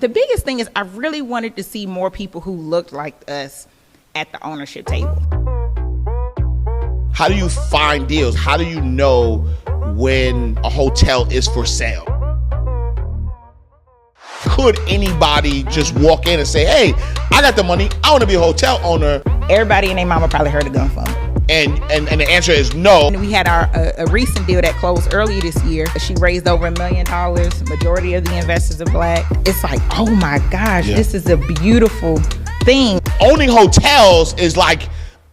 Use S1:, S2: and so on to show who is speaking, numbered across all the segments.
S1: The biggest thing is I really wanted to see more people who looked like us at the ownership table.
S2: How do you find deals? How do you know when a hotel is for sale? Could anybody just walk in and say, hey, I got the money, I want to be a hotel owner?
S1: Everybody and their mama probably heard of gun fund.
S2: And the answer is no.
S1: And we had a recent deal that closed earlier this year. She raised over $1 million. Majority of the investors are Black. It's like, oh my gosh, This is a beautiful thing.
S2: Owning hotels is like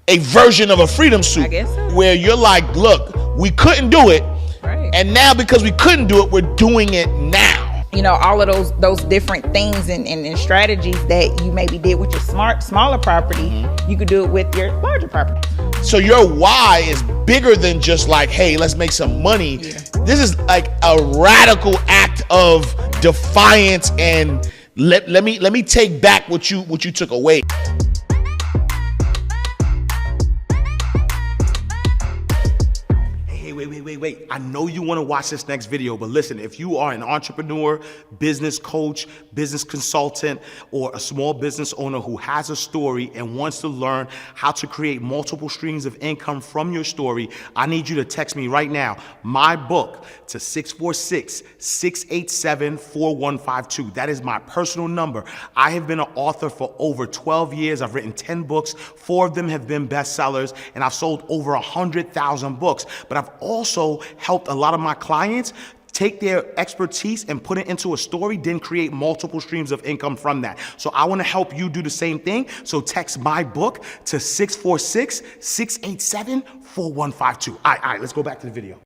S2: a version of a freedom suit.
S1: I guess so.
S2: Where you're like, look, we couldn't do it.
S1: Right.
S2: And now because we couldn't do it, we're doing it now.
S1: You know, all of those different things and strategies that you maybe did with your smaller property, you could do it with your larger property.
S2: So your why is bigger than just like, hey, let's make some money. Yeah. This is like a radical act of defiance and let me take back what you took away.
S3: Wait. I know you want to watch this next video, but listen, if you are an entrepreneur, business coach, business consultant, or a small business owner who has a story and wants to learn how to create multiple streams of income from your story, I need you to text me right now, my book, to 646-687-4152. That is my personal number. I have been an author for over 12 years. I've written 10 books. 4 of them have been bestsellers, and I've sold over 100,000 books. But I've also helped a lot of my clients take their expertise and put it into a story, then create multiple streams of income from that. So I want to help you do the same thing. So text my book to 646-687-4152. All right, let's go back to the video.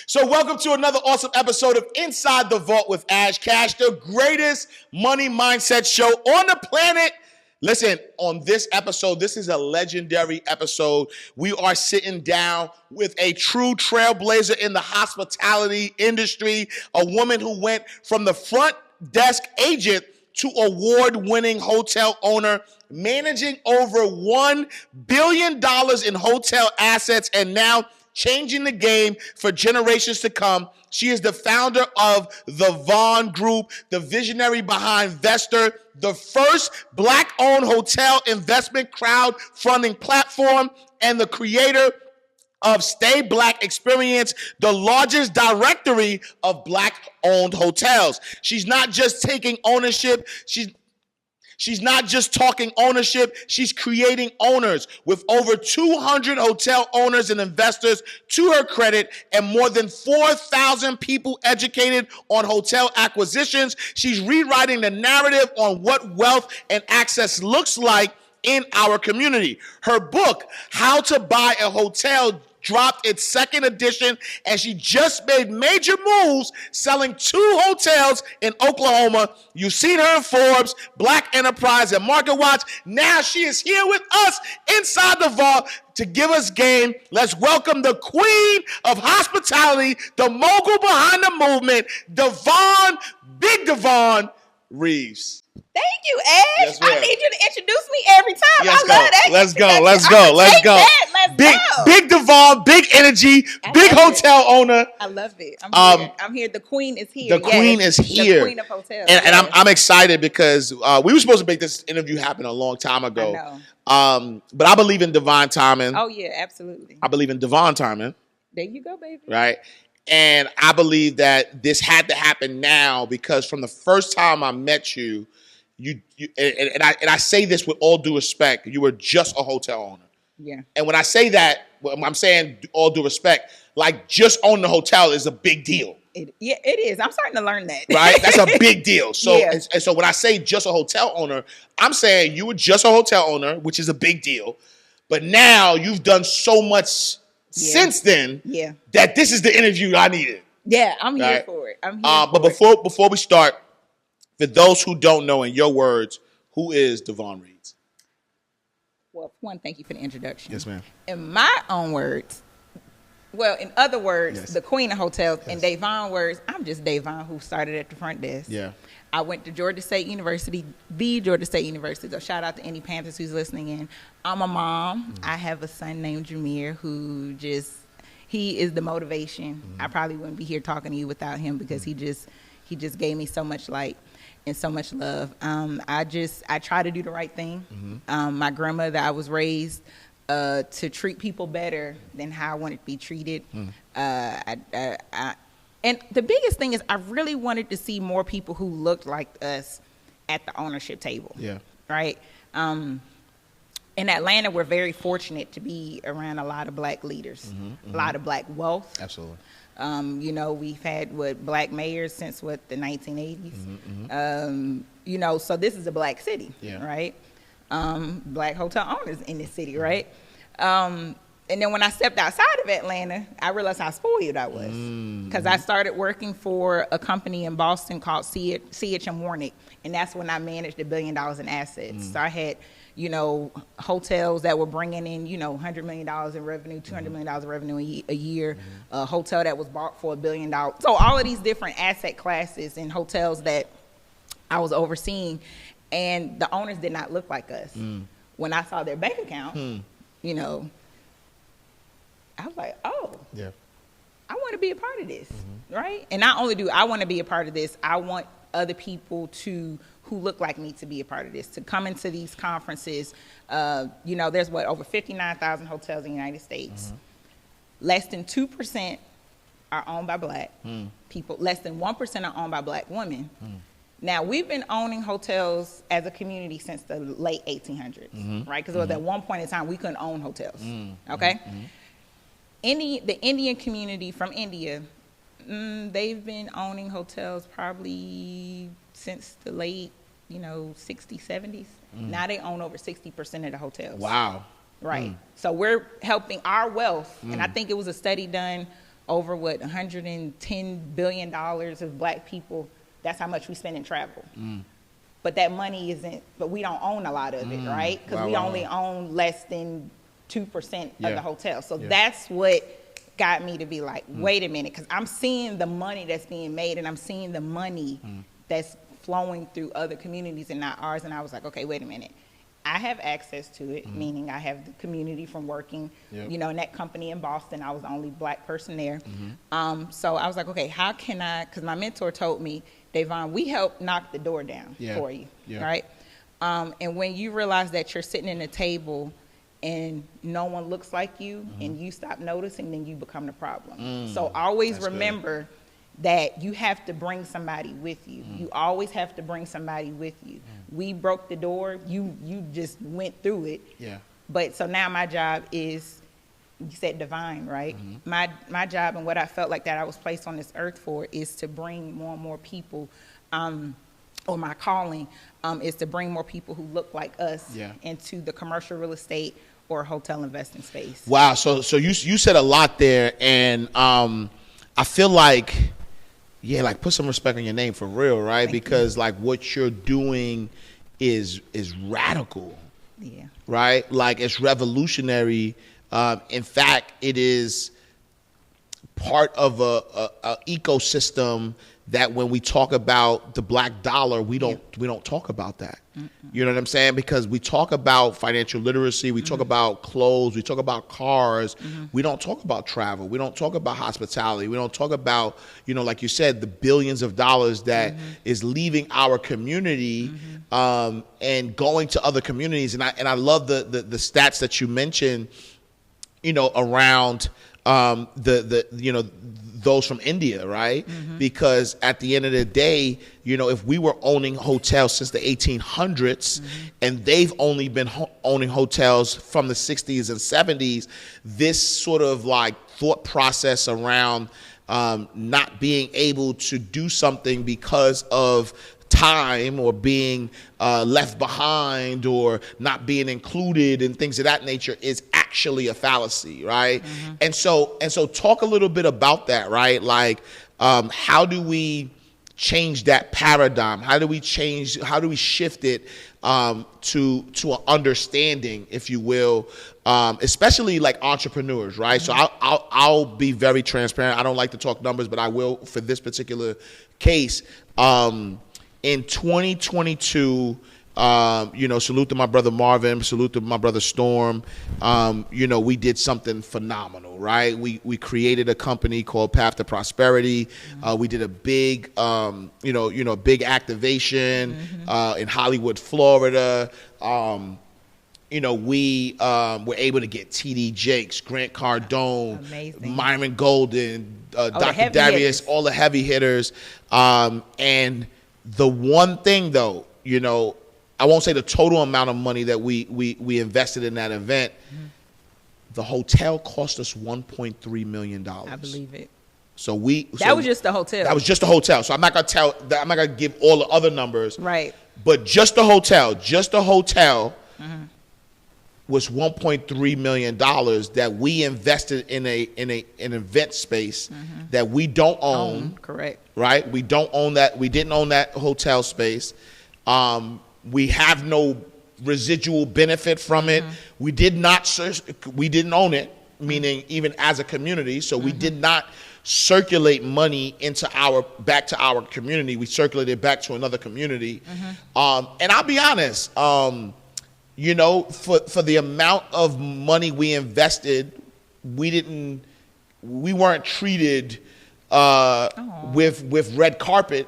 S2: So welcome to another awesome episode of Inside the Vault with Ash Cash, the greatest money mindset show on the planet. Listen, on this episode, this is a legendary episode. We are sitting down with a true trailblazer in the hospitality industry, a woman who went from the front desk agent to award-winning hotel owner, managing over $1 billion in hotel assets, and now changing the game for generations to come. She is the founder of the Vonne Group, the visionary behind Veester, the first Black-owned hotel investment crowdfunding platform, and the creator of Stay Black Experience, the largest directory of Black-owned hotels. She's not just taking ownership, She's not just talking ownership, she's creating owners with over 200 hotel owners and investors to her credit and more than 4,000 people educated on hotel acquisitions. She's rewriting the narrative on what wealth and access looks like in our community. Her book, How to Buy a Hotel, dropped its second edition, and she just made major moves selling 2 hotels in Oklahoma. You've seen her in Forbes, Black Enterprise, and MarketWatch. Now she is here with us inside the vault to give us game. Let's welcome the queen of hospitality, the mogul behind the movement, Big Devonne Reeves.
S1: Thank you, Ash.
S2: Yes,
S1: I need you to introduce me every time.
S2: Let's
S1: I love that.
S2: Let's go.
S1: Let's go.
S2: Big Devonne, big energy, big hotel owner.
S1: I love it. I'm here. The queen is here.
S2: The queen is here.
S1: The queen of hotels.
S2: And I'm excited because we were supposed to make this interview happen a long time ago.
S1: I know.
S2: But I believe in divine timing.
S1: Oh yeah, absolutely.
S2: I believe in divine timing.
S1: There you go, baby.
S2: Right. And I believe that this had to happen now because from the first time I met you, and I say this with all due respect, you were just a hotel owner.
S1: Yeah.
S2: And when I say that, I'm saying all due respect, like just owning a hotel is a big deal.
S1: It is. I'm starting to learn that.
S2: Right? That's a big deal. So,
S1: yeah.
S2: and so when I say just a hotel owner, I'm saying you were just a hotel owner, which is a big deal. But now you've done so much since then that this is the interview I needed.
S1: Yeah, I'm here for it.
S2: But before we start, for those who don't know, in your words, who is Devonne Reeves?
S1: Well, one, thank you for the introduction.
S2: Yes, ma'am.
S1: In my own words, Well, in other words,
S2: Yes.
S1: the queen of hotels.
S2: Yes.
S1: In Devonne words, I'm just Devonne who started at the front desk.
S2: Yeah.
S1: I went to Georgia State University, the Georgia State University. So shout out to any Panthers who's listening in. I'm a mom. I have a son named Jameer who he is the motivation. I probably wouldn't be here talking to you without him because he just gave me so much light and so much love. I try to do the right thing. My grandmother, I was raised to treat people better than how I wanted to be treated. And the biggest thing is I really wanted to see more people who looked like us at the ownership table.
S2: Yeah.
S1: Right? In Atlanta, we're very fortunate to be around a lot of black leaders, a lot of black wealth.
S2: Absolutely.
S1: You know, we've had black mayors since the 1980s. You know, so this is a black city, right? Black hotel owners in this city, right? And then when I stepped outside of Atlanta, I realized how spoiled I was because I started working for a company in Boston called C.H. Warnick, and that's when I managed $1 billion in assets. So I had, you know, hotels that were bringing in, you know, $100 million in revenue, $200 million in revenue a year, a hotel that was bought for $1 billion. So all of these different asset classes and hotels that I was overseeing, and the owners did not look like us. When I saw their bank account, you know, I was like, oh,
S2: Yeah.
S1: I want to be a part of this, right? And not only do I want to be a part of this, I want other people who look like me to be a part of this, to come into these conferences. You know, there's over 59,000 hotels in the United States. Less than 2% are owned by black people. Less than 1% are owned by black women. Now, we've been owning hotels as a community since the late 1800s, right? Because at one point in time, we couldn't own hotels, okay? The Indian community from India, they've been owning hotels probably since the late, 60s, 70s. Now they own over 60% of the hotels.
S2: Wow.
S1: Right. So we're helping our wealth, and I think it was a study done over $110 billion of black people. That's how much we spend in travel. But that money but we don't own a lot of it, right? Because we only own less than 2% of the hotel. So that's what got me to be like, wait a minute, because I'm seeing the money that's being made, and I'm seeing the money that's flowing through other communities and not ours. And I was like, okay, wait a minute. I have access to it, meaning I have the community from working, in that company in Boston. I was the only black person there. So I was like, okay, how can I, because my mentor told me, Devonne, we help knock the door down for you, right? And when you realize that you're sitting in a table and no one looks like you and you stop noticing, then you become the problem. So always remember that you have to bring somebody with you. You always have to bring somebody with you. We broke the door. You just went through it. Yeah. But so now my job is, you said divine, right? My job and what I felt like that I was placed on this earth for is to bring more and more people, or my calling is to bring more people who look like us into the commercial real estate or hotel investing space.
S2: Wow. So you said a lot there, and I feel like, like put some respect on your name for real, right? Thank because you. Like what you're doing is radical. Yeah. Right? Like it's revolutionary. In fact, it is part of a ecosystem that when we talk about the black dollar, we don't talk about that. You know what I'm saying? Because we talk about financial literacy, we talk about clothes, we talk about cars, we don't talk about travel, we don't talk about hospitality, we don't talk about, like you said, the billions of dollars that is leaving our community and going to other communities. And I love the stats that you mentioned, around those from India, right? Because at the end of the day, if we were owning hotels since the 1800s and they've only been owning hotels from the 60s and 70s, this sort of like thought process around not being able to do something because of time or being left behind or not being included and things of that nature is actually a fallacy, right? And so talk a little bit about that, right? Like how do we change that paradigm? How do we shift it to an understanding, if you will, especially like entrepreneurs, right? So I'll be very transparent. I don't like to talk numbers, but I will for this particular case. In 2022, salute to my brother Marvin, salute to my brother Storm. We did something phenomenal, right? We created a company called Path to Prosperity. We did a big, big activation in Hollywood, Florida. We were able to get T.D. Jakes, Grant Cardone,
S1: Amazing.
S2: Myron Golden, Dr. Darius, all the heavy hitters. And the one thing, though, I won't say the total amount of money that we invested in that event. The hotel cost us $1.3 million.
S1: I believe it.
S2: So
S1: that was just the hotel.
S2: That was just the hotel. So I'm not gonna give all the other numbers.
S1: Right.
S2: But just the hotel was $1.3 million that we invested in an event space that we don't own.
S1: Correct.
S2: Right? We don't own that. We didn't own that hotel space. We have no residual benefit from it. We didn't own it, meaning even as a community. So we did not circulate money back to our community. We circulated back to another community. And I'll be honest, for the amount of money we invested, we weren't treated with red carpet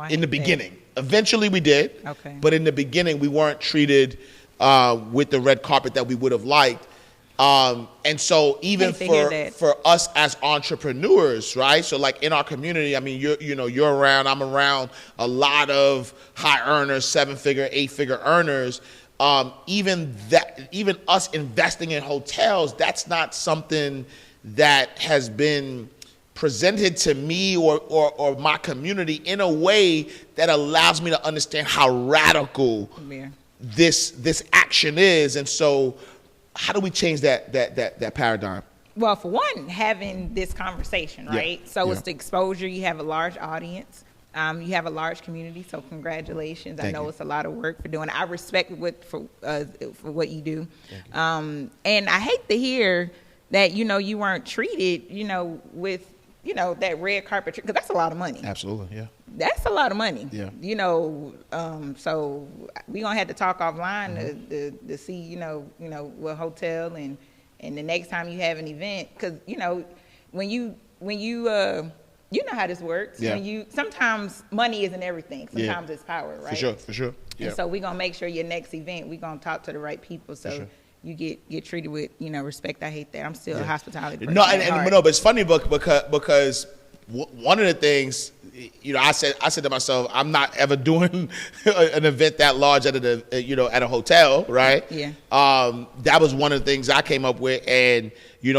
S2: in the beginning. Eventually we did, but in the beginning we weren't treated with the red carpet that we would have liked. And so even for us as entrepreneurs, right? So like in our community, I mean, you're around, I'm around a lot of high earners, 7-figure, 8-figure earners. Even us investing in hotels, that's not something that has been presented to me or my community in a way that allows me to understand how radical this action is. And so how do we change that paradigm?
S1: Well, for one, having this conversation, right? So it's the exposure. You have a large audience. You have a large community, so congratulations. I know it's a lot of work for doing it. I respect for what you do. And I hate to hear that, you weren't treated, with, that red carpet, because that's a lot of money.
S2: Absolutely, yeah.
S1: That's a lot of money.
S2: Yeah.
S1: So we're going to have to talk offline to see, what hotel and the next time you have an event, because, when you you know how this works.
S2: Yeah.
S1: Sometimes money isn't everything. Sometimes it's power, right?
S2: For sure. Yeah.
S1: And so we're going to make sure your next event, we're going to talk to the right people so you get treated with, respect. I hate that. I'm still a hospitality person.
S2: But it's funny because one of the things, I said to myself, I'm not ever doing an event that large at a hotel, right?
S1: Yeah.
S2: That was one of the things I came up with, and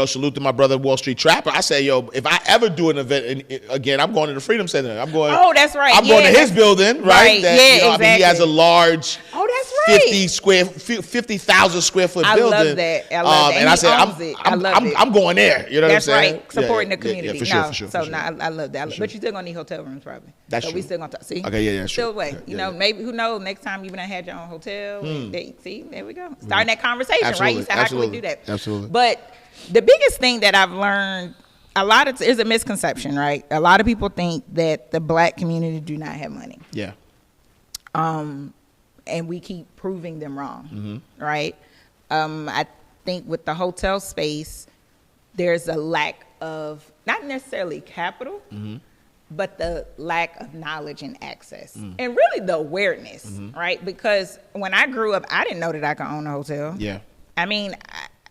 S2: salute to my brother Wall Street Trapper. I say, if I ever do an event again, I'm going to the Freedom Center. I'm going.
S1: Oh, that's right.
S2: I'm going to his building, right?
S1: Exactly.
S2: He has a large.
S1: Oh, that's right.
S2: 50,000 square foot building.
S1: I love that. And I said,
S2: I'm going there. You know
S1: that's
S2: what I'm saying?
S1: Right. Supporting the community.
S2: Yeah, for sure.
S1: I love that. But you're still gonna need hotel rooms probably.
S2: That's true.
S1: We still gonna talk. See?
S2: Okay, yeah,
S1: still wait. Maybe who knows? Next time you done had your own hotel. See, there we go. Starting that conversation, right? You said, how can we do that?
S2: Absolutely.
S1: But the biggest thing that I've learned, there's a misconception, right? A lot of people think that the Black community do not have money.
S2: Yeah.
S1: And we keep proving them wrong, right? I think with the hotel space, there's a lack of, not necessarily capital, but the lack of knowledge and access. And really the awareness, right? Because when I grew up, I didn't know that I could own a hotel.
S2: Yeah.
S1: I mean,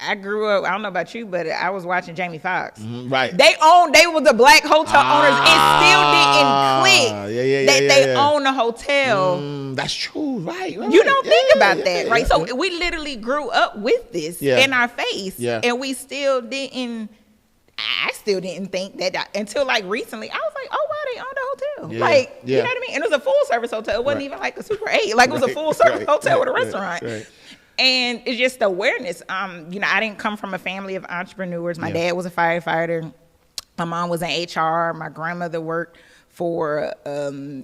S1: I grew up, I don't know about you, but I was watching Jamie Foxx.
S2: Right.
S1: They were the Black hotel owners and still didn't click that they own a hotel.
S2: That's true, right.
S1: You don't think about that, right? So we literally grew up with this in our face, and we still didn't. I still didn't think that until like recently. I was like, oh wow, they owned a hotel. You know what I mean? And it was a full service hotel. It wasn't even like a Super 8. Like it was a full service hotel with a restaurant.
S2: Right.
S1: And it's just the awareness. I didn't come from a family of entrepreneurs. My dad was a firefighter. My mom was in HR. My grandmother worked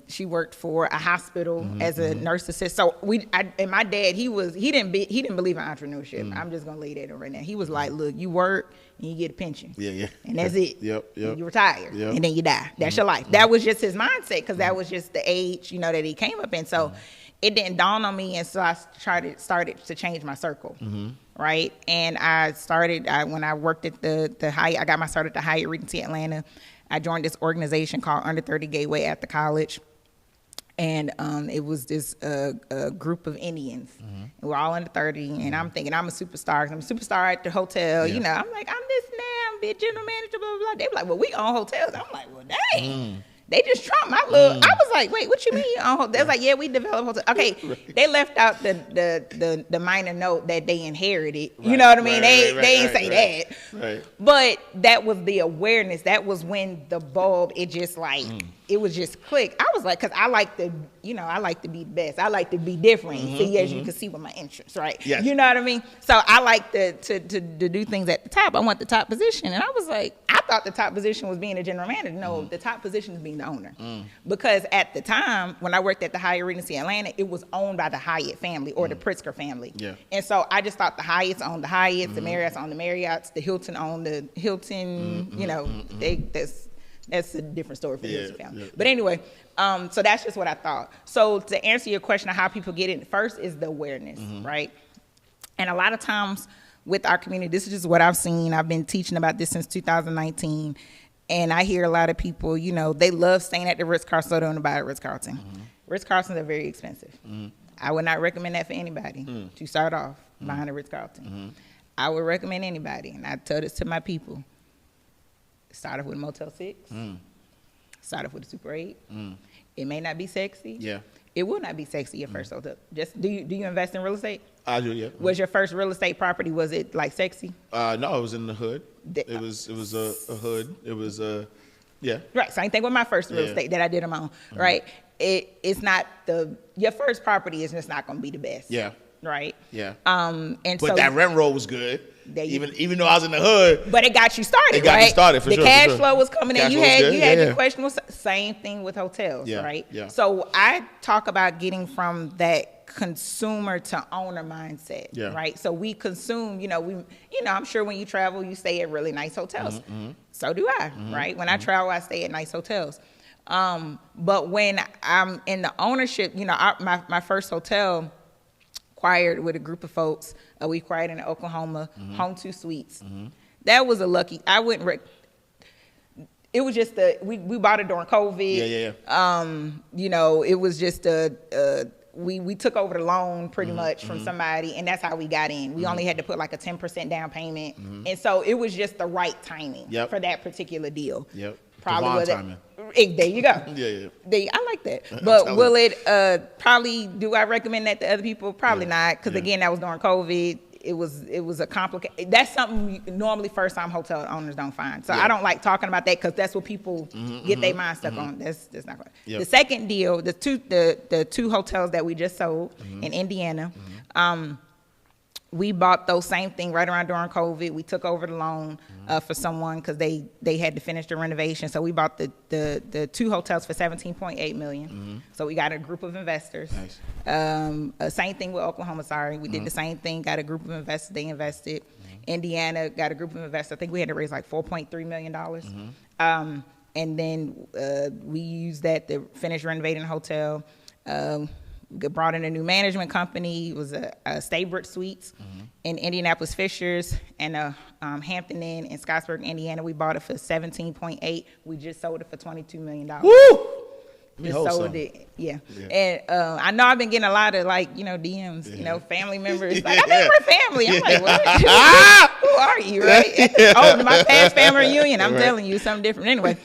S1: she worked for a hospital as a nurse assistant. So and my dad, he didn't believe in entrepreneurship. I'm just gonna lay that in right now. He was like, look, you work and you get a pension.
S2: Yeah.
S1: And that's it.
S2: Yep.
S1: You retire.
S2: Yep.
S1: And then you die. That's your life. That was just his mindset, because that was just the age, that he came up in. So it didn't dawn on me, and so I started to change my circle. Right. And when I worked at the Hyatt, I got my start at the Hyatt Regency Atlanta. I joined this organization called Under 30 Gateway after college. And it was this group of Indians. And we're all under 30. And I'm thinking, I'm a superstar. I'm a superstar at the hotel.
S2: Yeah.
S1: I'm like, I'm this now. I'm the general manager, blah, blah, blah. They were like, well, we own hotels. I'm like, well, dang. They just trumped my little. I was like, wait, what you mean you own hotels? They was like, yeah, we develop hotels. Okay, they left out the minor note that they inherited. Right. You know what I mean? They didn't say that. Right. But that was the awareness. That was when the bulb, it just like, it was just click. I was like, because I like to be the best. I like to be different. See, as you can see with my entrance, right?
S2: Yes.
S1: You know what I mean? So I like to do things at the top. I want the top position. And I was like, I thought the top position was being a general manager. No, the top position is being the owner. Because at the time, when I worked at the Hyatt Regency Atlanta, it was owned by the Hyatt family or the Pritzker family. Yeah. And so I just thought the Hyatts owned the Hyatts, the Marriotts owned the Marriotts, the Hilton owned the Hilton, that's a different story for the Hilton family. Yeah. But anyway, so that's just what I thought. So to answer your question of how people get in, first is the awareness, right? And a lot of times with our community, this is just what I've seen. I've been teaching about this since 2019. And I hear a lot of people, they love staying at the Ritz-Carlton, so they don't want to buy at Ritz-Carlton. Ritz-Carltons are very expensive. I would not recommend that for anybody to start off buying a Ritz-Carlton. I would recommend anybody, and I tell this to my people, start off with a Motel 6. Start off with a Super 8. It may not be sexy. Yeah. It will not be sexy your first hotel. Just do you invest in real estate?
S2: I do, yeah.
S1: Was your first real estate property, was it like sexy?
S2: No, it was in the hood. It was a hood. It was yeah. Right.
S1: Same thing with my first real estate that I did on my own. Right. It's not your first property is just not going to be the best.
S2: Yeah.
S1: Right.
S2: Yeah.
S1: But
S2: so that rent roll was good. Even though I was in the hood,
S1: but it got you started.
S2: It got me started for
S1: the
S2: sure.
S1: The cash
S2: for sure.
S1: flow was coming in. You had your question. Same thing with hotels,
S2: yeah,
S1: right?
S2: Yeah.
S1: So I talk about getting from that consumer to owner mindset, right? So we consume. I'm sure when you travel, you stay at really nice hotels. So do I, right? When I travel, I stay at nice hotels. But when I'm in the ownership, my first hotel acquired with a group of folks. We acquired in Oklahoma, Home 2 Suites. That was a lucky. I wouldn't. It was just we bought it during COVID. Yeah. It was just we took over the loan pretty much from somebody, and that's how we got in. We only had to put like a 10% down payment, and so it was just the right timing for that particular deal.
S2: Yep.
S1: Probably
S2: Devonne timing.
S1: There you go.
S2: Yeah.
S1: I like that. But will it probably, do I recommend that to other people? Probably not, because again, that was during COVID. It was a complicated, that's something normally first time hotel owners don't find. So I don't like talking about that, because that's what people get their mind stuck on. That's not right. The second deal, the two hotels that we just sold in Indiana, we bought those same thing right around during COVID. We took over the loan for someone because they had to finish the renovation. So we bought the two hotels for $17.8 million. So we got a group of investors. Nice. Same thing with Oklahoma. We did the same thing. Got a group of investors. They invested. Indiana got a group of investors. I think we had to raise like $4.3 million. And then we used that to finish renovating the hotel. Brought in a new management company. It was a Staybridge Suites in Indianapolis Fishers and a Hampton Inn in Scottsburg, Indiana. We bought it for $17.8. We just sold it for $22 million.
S2: Woo!
S1: Just sold it. Yeah. And I know I've been getting a lot of DMs, family members. Like, I think we're family. I'm like, what? Who are you, right? My past family reunion. I'm telling you something different. Anyway,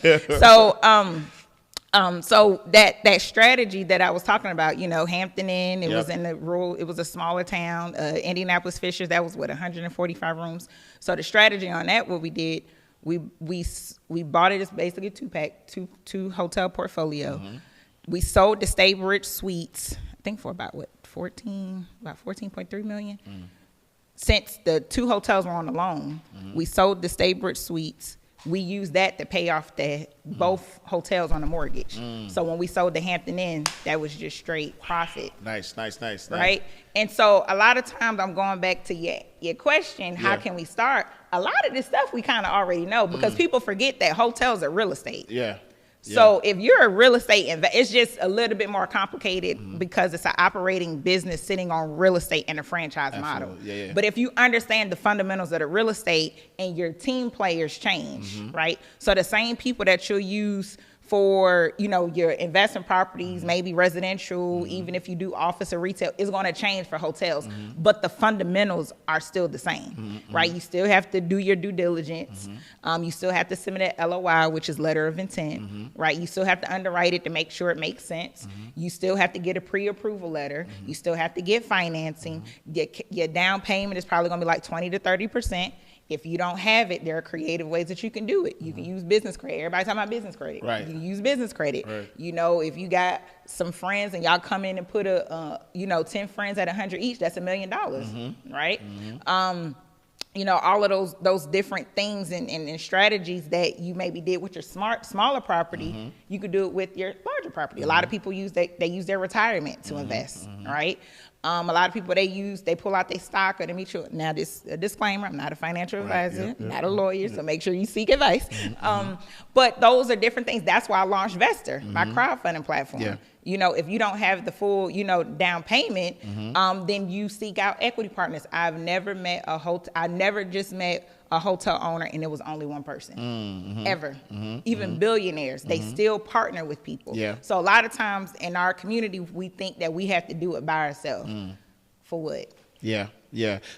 S1: so that strategy that I was talking about, Hampton Inn, it was in the rural, it was a smaller town. Indianapolis Fishers, that was 145 rooms. So the strategy on that, what we did, we bought it as basically a two hotel portfolio. We sold the Staybridge Suites, I think for about 14.3 million. Since the two hotels were on the loan, we sold the Staybridge Suites we used that to pay off both hotels on the mortgage. So when we sold the Hampton Inn, that was just straight profit.
S2: Nice.
S1: Right? And so a lot of times I'm going back to your question, how can we start? A lot of this stuff we kind of already know because people forget that hotels are real estate.
S2: Yeah.
S1: So if you're a real estate investor, it's just a little bit more complicated because it's an operating business sitting on real estate and a franchise model.
S2: Yeah.
S1: But if you understand the fundamentals of the real estate and your team players change, right? So the same people that you'll use for, your investment properties, maybe residential, even if you do office or retail, is going to change for hotels. But the fundamentals are still the same, right? You still have to do your due diligence. You still have to submit an LOI, which is letter of intent, right? You still have to underwrite it to make sure it makes sense. You still have to get a pre-approval letter. You still have to get financing. Your down payment is probably going to be like 20 to 30%. If you don't have it, there are creative ways that you can do it. You can use business credit. Everybody's talking about business credit.
S2: Right.
S1: You can use business credit.
S2: Right.
S1: If you got some friends and y'all come in and put 10 friends at $100 each, that's $1 million, right? All of those different things and strategies that you maybe did with your smaller property, you could do it with your larger property. A lot of people use their retirement to invest, right? A lot of people they pull out their stock or they mutual. Now, this a disclaimer: I'm not a financial advisor, not a lawyer, so make sure you seek advice. But those are different things. That's why I launched Veester, my crowdfunding platform.
S2: Yeah.
S1: If you don't have the full, down payment, then you seek out equity partners. I've never met I never just met a hotel owner and it was only one person, ever. Even billionaires, they still partner with people.
S2: Yeah.
S1: So a lot of times in our community, we think that we have to do it by ourselves. For what?
S2: Yeah.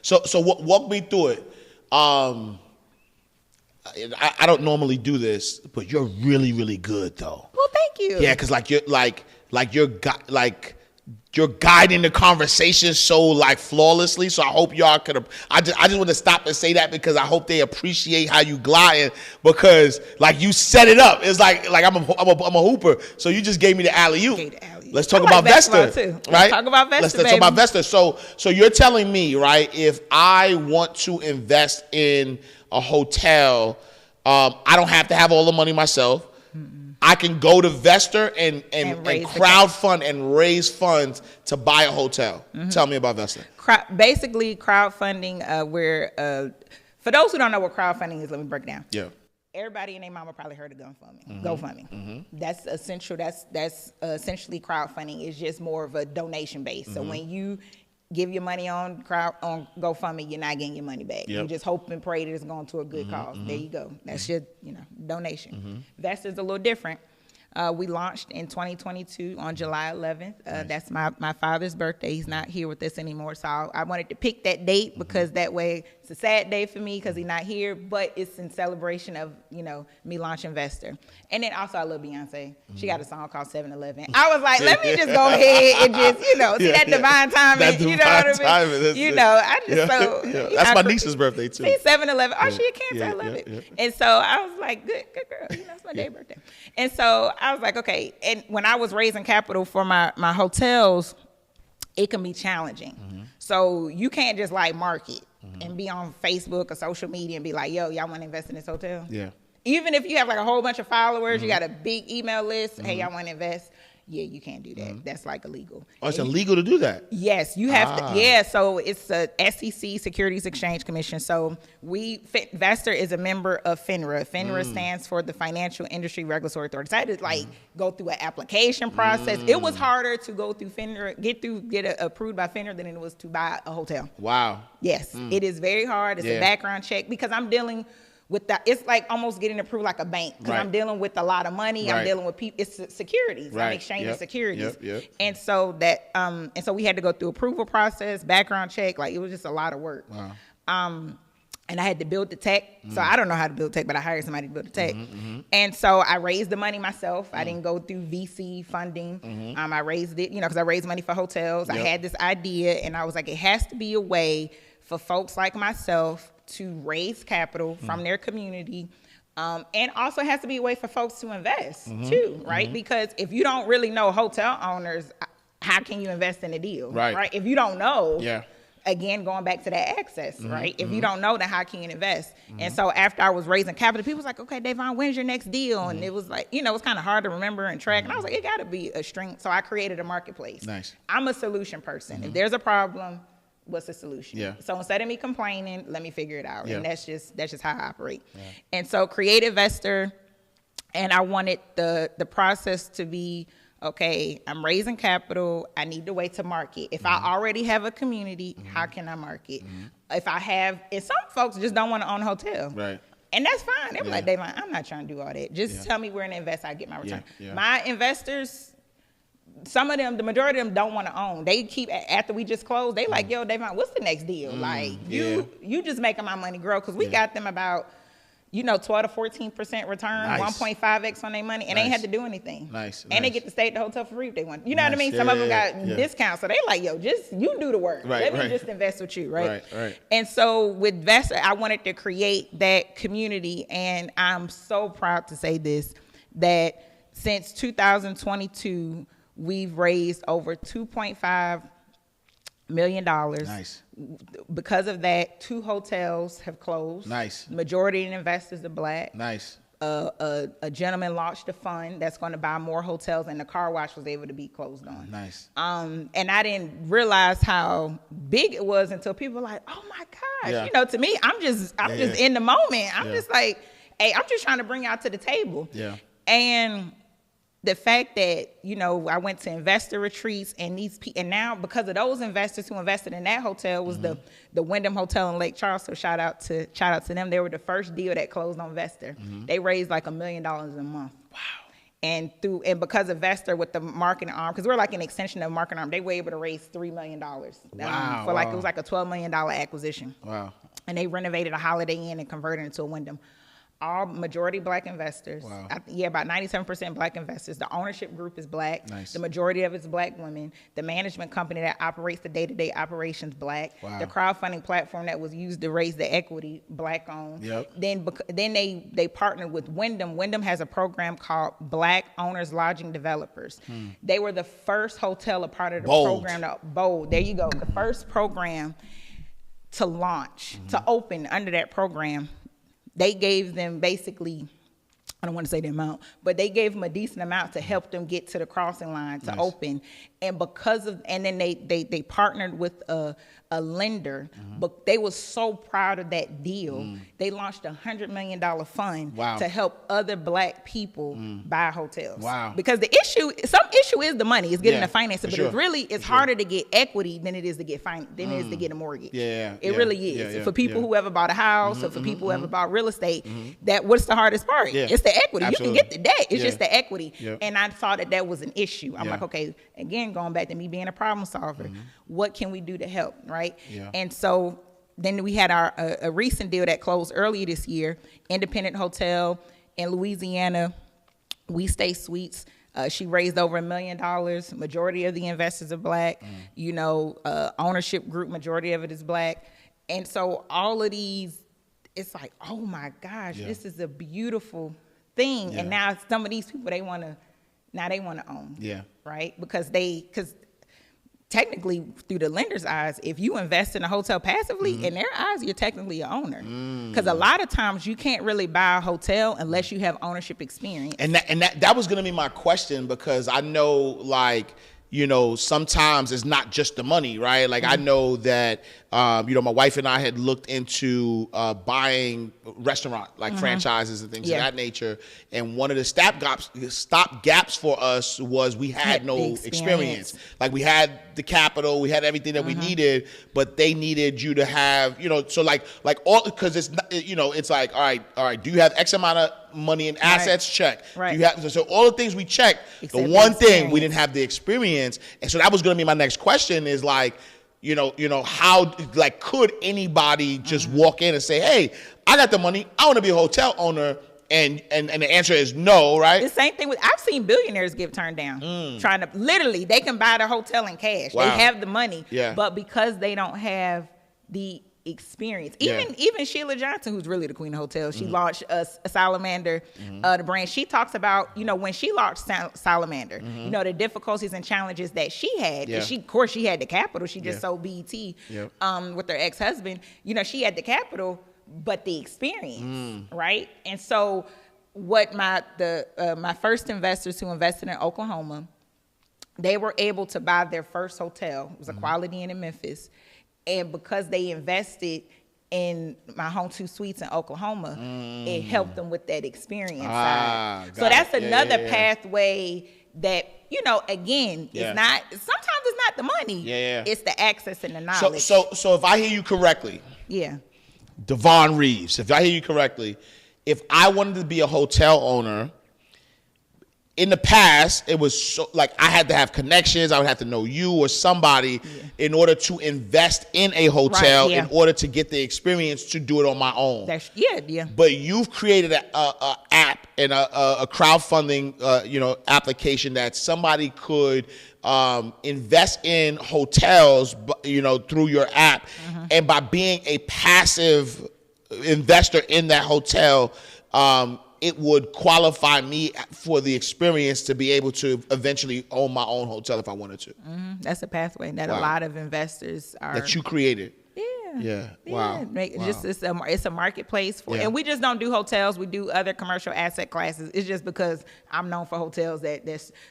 S2: So walk me through it. I don't normally do this, but you're really, really good though.
S1: Well, thank you.
S2: Yeah, because you're guiding the conversation so flawlessly. So I hope y'all could. I just want to stop and say that because I hope they appreciate how you gliding because you set it up. It's like I'm a hooper. So you just gave me the alley-oop. Let's talk about Veester, right?
S1: Let's talk about Veester.
S2: Let's talk about Veester. So you're telling me, right? If I want to invest in a hotel, I don't have to have all the money myself. I can go to Veester and crowdfund and raise funds to buy a hotel. Tell me about Veester.
S1: Basically, crowdfunding, for those who don't know what crowdfunding is, let me break it down.
S2: Yeah.
S1: Everybody and their mama probably heard of GoFundMe. That's essential. That's essentially crowdfunding. It's just more of a donation base. So when you give your money on GoFundMe, you're not getting your money back. You just hope and pray that it's going to a good cause. There you go. That's your donation. Veester's a little different. We launched in 2022 on July 11th. That's my father's birthday. He's not here with us anymore, so I wanted to pick that date because that way it's a sad day for me because he's not here, but it's in celebration of me launching Veester. And then also I love Beyonce. She got a song called 7-Eleven. I was like, let me just go ahead and just see that divine timing.
S2: That divine timing.
S1: I just
S2: that's my niece's birthday too.
S1: See 7-Eleven. Oh, she a Cancer. I love it. Yeah. And so I was like, good girl. It's my day birthday. And so I was like, okay. And when I was raising capital for my hotels, it can be challenging. So you can't just market and be on Facebook or social media and be like, yo, y'all want to invest in this hotel?
S2: Yeah.
S1: Even if you have a whole bunch of followers, you got a big email list, hey, y'all want to invest? Yeah, you can't do that. That's illegal.
S2: Oh, it's illegal to do that?
S1: Yes, you have to. Yeah, so it's a SEC, Securities Exchange Commission. So Veester is a member of FINRA. FINRA stands for the Financial Industry Regulatory Authority. So I had to go through an application process. It was harder to go through FINRA, get approved by FINRA than it was to buy a hotel.
S2: Wow.
S1: Yes, it is very hard. It's a background check because I'm dealing with that. It's like almost getting approved like a bank because I'm dealing with a lot of money. I'm dealing with people. It's securities. I'm exchanging securities. And so so we had to go through approval process, background check. It was just a lot of work. Wow. And I had to build the tech. So I don't know how to build tech, but I hired somebody to build the tech. And so I raised the money myself. I didn't go through VC funding. I raised it, because I raised money for hotels. I had this idea, and I was like, it has to be a way for folks like myself to raise capital from their community. And also has to be a way for folks to invest too, right? Because if you don't really know hotel owners, how can you invest in a deal? Right. If you don't know, again, going back to that access, right? If you don't know, then how can you invest? And so after I was raising capital, people was like, okay, Devonne, when's your next deal? And it was like, you know, it's kind of hard to remember and track. And I was like, it got to be a string. So I created a marketplace.
S2: Nice.
S1: I'm a solution person. If there's a problem, what's the solution?
S2: Yeah.
S1: So instead of me complaining, let me figure it out.
S2: Yeah.
S1: And that's just how I operate. Yeah. And so create investor, and I wanted the process to be, okay, I'm raising capital. I need to wait to market. If I already have a community, how can I market? If I have, and some folks just don't want to own a hotel.
S2: Right.
S1: And that's fine. They're like, Devonne, I'm not trying to do all that. Just tell me where to invest, I get my return. My investors, some of them, the majority of them don't want to own. They keep, after we just closed, they like, yo, Devonne, what's the next deal? Like, you just making my money grow. Because we got them about, 12 to 14% return,
S2: Nice.
S1: 1.5x on their money, and they ain't had to do anything.
S2: Nice.
S1: And they get to stay at the hotel for free if they want. You know what I mean? Some of them got discounts, so they like, yo, just you do the work. Let me just invest with you, right?
S2: Right.
S1: And so with Veester, I wanted to create that community, and I'm so proud to say this, that since 2022, we've raised over $2.5 million.
S2: Nice.
S1: Because of that, 2 hotels have closed.
S2: Nice.
S1: The majority of the investors are black. Nice. A gentleman launched a fund that's going to buy more hotels, and the car wash was able to be closed on.
S2: Nice.
S1: And I didn't realize how big it was until people were like, "Oh my gosh!" To me, I'm just in the moment. I'm just like, "Hey, I'm just trying to bring y'all to the table." Yeah. And the fact that, I went to investor retreats, and and now because of those investors who invested in that hotel was the Wyndham Hotel in Lake Charles. So shout out to them. They were the first deal that closed on Veester. They raised like $1 million a month. Wow. And because of Veester with the marketing arm, because we're like an extension of marketing arm, they were able to raise $3 million. Wow. It was like a $12 million acquisition. Wow. And they renovated a Holiday Inn and converted it into a Wyndham. All majority black investors. Wow. About 97% black investors. The ownership group is black. Nice. The majority of it's black women. The management company that operates the day-to-day operations, black. Wow. The crowdfunding platform that was used to raise the equity, black owned. Yep. Then they partnered with Wyndham. Wyndham has a program called Black Owners Lodging Developers. They were the first hotel a part of the program. Bold. There you go. The first program to launch, to open under that program. They gave them basically, I don't want to say the amount, but they gave them a decent amount to help them get to the crossing line to open. And then they partnered with a lender, but they were so proud of that deal. They launched a $100 million fund to help other black people buy hotels. Wow. Because some issue is the money, is getting the financing, but it's harder to get equity than it is to get a mortgage. It really is. For people who ever bought a house or for people who ever bought real estate, what's the hardest part? It's the equity. Absolutely. You can get the debt. It's just the equity. And I thought that was an issue. I'm like, okay, again, going back to me being a problem solver, what can we do to help, right? And so then we had a recent deal that closed earlier this year, independent hotel in Louisiana, We Stay Suites. She raised over $1 million. Majority of the investors are black. Ownership group, majority of it is black. And so all of these, it's like, oh my gosh, this is a beautiful thing. And now some of these people, they want to own. Yeah. Right? Because technically, through the lender's eyes, if you invest in a hotel passively, in their eyes, you're technically an owner. Because a lot of times you can't really buy a hotel unless you have ownership experience.
S2: And that was going to be my question, because I know, sometimes it's not just the money, right? Like, I know that, my wife and I had looked into buying restaurant, franchises and things of that nature. And one of the stop gaps for us was we had no experience. Like, we had the capital, we had everything that we needed, but they needed you to have, because it's, it's like, all right, do you have X amount of money and assets? Check. Right. Do you have, so all the things we checked, the one thing we didn't have the experience. And so that was going to be my next question is how, could anybody just walk in and say, hey, I got the money, I want to be a hotel owner, and the answer is no, right?
S1: The same thing I've seen billionaires get turned down. Trying to, literally, they can buy the hotel in cash. Wow. They have the money, but because they don't have the experience. Even Sheila Johnson, who's really the queen of hotels, she launched a Salamander, the brand. She talks about, when she launched Salamander, the difficulties and challenges that she had. Yeah. Of course, she had the capital. She just sold BET with her ex-husband. She had the capital, but the experience, right? And so what my first investors who invested in Oklahoma, they were able to buy their first hotel. It was a Quality Inn in Memphis. And because they invested in my Home 2 Suites in Oklahoma, it helped them with that experience side. So that's another pathway that, again, it's not, sometimes it's not the money. It's the access and the knowledge.
S2: So if I hear you correctly, Devonne Reeves, if I hear you correctly, if I wanted to be a hotel owner, in the past, it was so, like I had to have connections. I would have to know you or somebody in order to invest in a hotel, in order to get the experience to do it on my own. But you've created a app and a crowdfunding application that somebody could invest in hotels, through your app, and by being a passive investor in that hotel, it would qualify me for the experience to be able to eventually own my own hotel if I wanted to.
S1: That's a pathway that a lot of investors are.
S2: That you created.
S1: Yeah.
S2: Wow.
S1: It's a marketplace for, and we just don't do hotels. We do other commercial asset classes. It's just because I'm known for hotels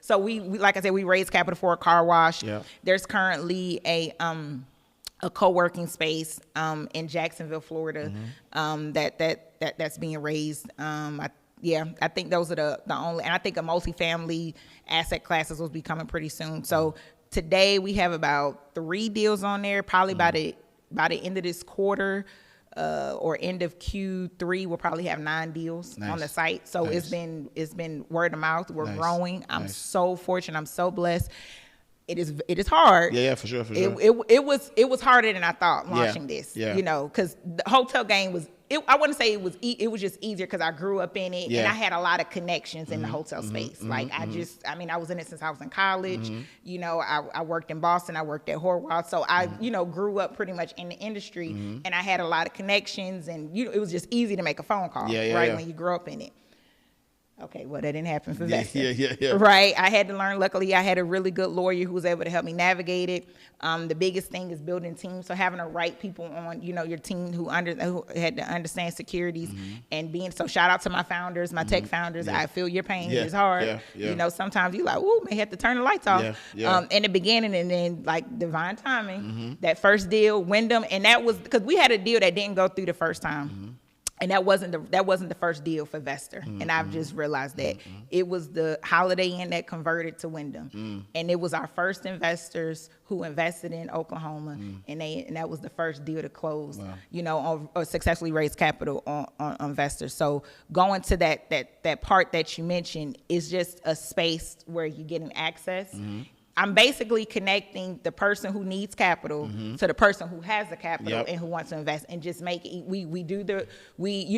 S1: so we like I said, we raise capital for a car wash. There's currently a co-working space in Jacksonville, Florida, that's being raised. I think those are the only, and I think a multifamily asset classes will be coming pretty soon. So today we have about 3 deals on there. Probably by the end of this quarter or end of Q3, we'll probably have 9 deals on the site. So it's been word of mouth. We're growing. I'm so fortunate. I'm so blessed. It is hard.
S2: For sure.
S1: It was harder than I thought launching this. Because the hotel game was. I wouldn't say it was just easier because I grew up in it and I had a lot of connections in the hotel space. I was in it since I was in college. I worked in Boston. I worked at Horwath. So I grew up pretty much in the industry and I had a lot of connections and it was just easy to make a phone call when you grow up in it. Okay, well, that didn't happen for Veester. Right? I had to learn. Luckily, I had a really good lawyer who was able to help me navigate it. The biggest thing is building teams. So having the right people on, your team who had to understand securities and being, so shout out to my founders, my tech founders. I feel your pain. It's hard. Sometimes you like, may have to turn the lights off. In the beginning, and then like divine timing, that first deal, Wyndham, and that was because we had a deal that didn't go through the first time. And that wasn't the first deal for Veester. And I've just realized that it was the Holiday Inn that converted to Wyndham. And it was our first investors who invested in Oklahoma. And that was the first deal to close, or successfully raise capital on Veester. So going to that part that you mentioned is just a space where you're getting access. I'm basically connecting the person who needs capital to the person who has the capital and who wants to invest, and just make it.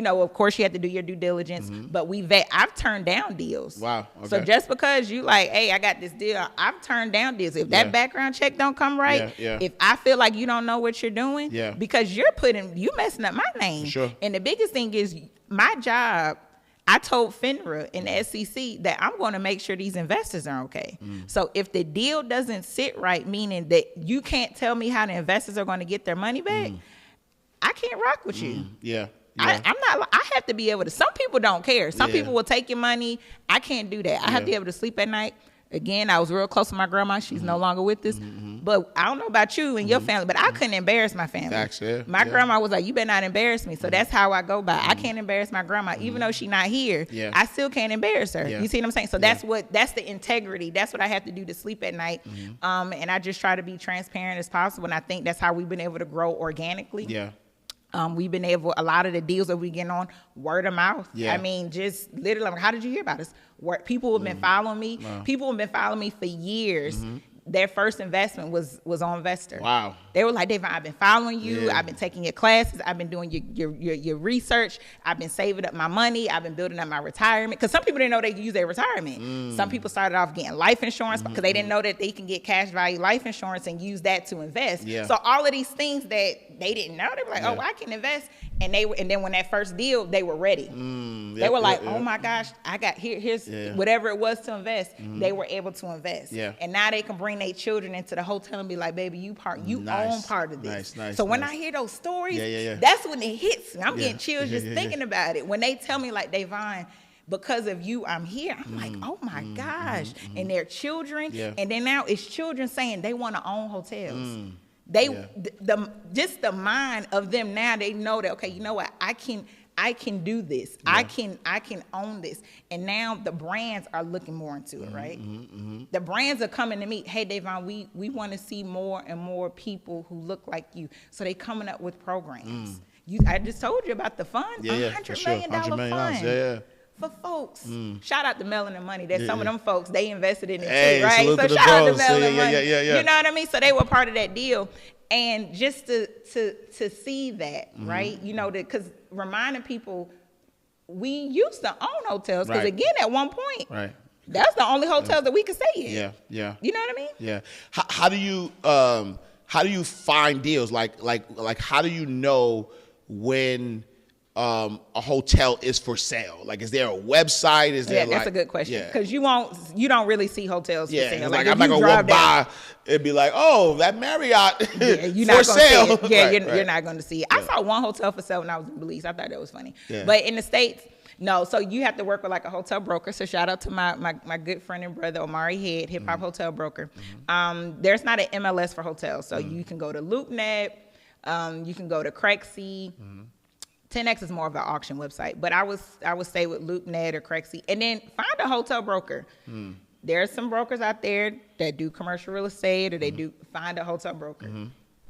S1: Of course you have to do your due diligence, but I've turned down deals.
S2: Wow. Okay.
S1: So just because you like, hey, I got this deal, I've turned down deals. If that background check don't come right, if I feel like you don't know what you're doing, because you messing up my name.
S2: Sure.
S1: And the biggest thing is my job. I told FINRA and the SEC that I'm going to make sure these investors are okay. So if the deal doesn't sit right, meaning that you can't tell me how the investors are going to get their money back, I can't rock with you. I'm not. I have to be able to. Some people don't care. Some people will take your money. I can't do that. I have to be able to sleep at night. Again, I was real close to my grandma. She's no longer with us. But I don't know about you and your family, but I couldn't embarrass my family. My grandma was like, you better not embarrass me. So that's how I go by. I can't embarrass my grandma. Even though she's not here, I still can't embarrass her. You see what I'm saying? So that's the integrity. That's what I have to do to sleep at night. And I just try to be transparent as possible. And I think that's how we've been able to grow organically. We've been able, a lot of the deals that we get on, word of mouth. I mean, just literally, how did you hear about us? People have been following me. People have been following me for years. Their first investment was on Veester.
S2: Wow.
S1: They were like, Devonne, I've been following you. I've been taking your classes. I've been doing your research. I've been saving up my money. I've been building up my retirement. Because some people didn't know they could use their retirement. Some people started off getting life insurance because they didn't know that they can get cash value life insurance and use that to invest. So all of these things that they didn't know. They were like, oh, I can invest. And then when that first deal, they were ready. They were like, oh my gosh, I got here's whatever it was to invest. They were able to invest. Yeah. And now they can bring their children into the hotel and be like, baby, you own part of this. So when I hear those stories, that's when it hits me. I'm getting chills just thinking about it. When they tell me like, Devonne, because of you, I'm here. I'm like, oh my gosh. And their children. And then now it's children saying they want to own hotels. Just the mind of them now, they know that, okay, you know what, I can do this. I can own this. And now the brands are looking more into it, right? The brands are coming to me, hey, Devonne, we want to see more and more people who look like you. So they coming up with programs. I just told you about the fund, $100 million fund. For folks. Shout out to Melanin Money. There's some of them folks, they invested in it too, right? So shout out to Melanin Money. You know what I mean? So they were part of that deal. And just to see that, right? You know, because reminding people, we used to own hotels. Because again, at one point, that's the only hotels that we could stay in. You know what I mean?
S2: Yeah. How do you find deals? Like how do you know when a hotel is for sale? Like, is there a website? Is there
S1: that's a good question. Because you don't really see hotels for sale.
S2: Like I'm not gonna walk by and be like, oh, that Marriott for sale.
S1: You're not gonna see it. I saw one hotel for sale when I was in Belize. I thought that was funny. But in the States, no. So you have to work with like a hotel broker. So shout out to my good friend and brother Omari Head, hip hop hotel broker. There's not an MLS for hotels. So you can go to LoopNet, you can go to Crexy. 10X is more of an auction website, but I would stay with LoopNet or Crexy, and then find a hotel broker. There's some brokers out there that do commercial real estate, or they do find a hotel broker,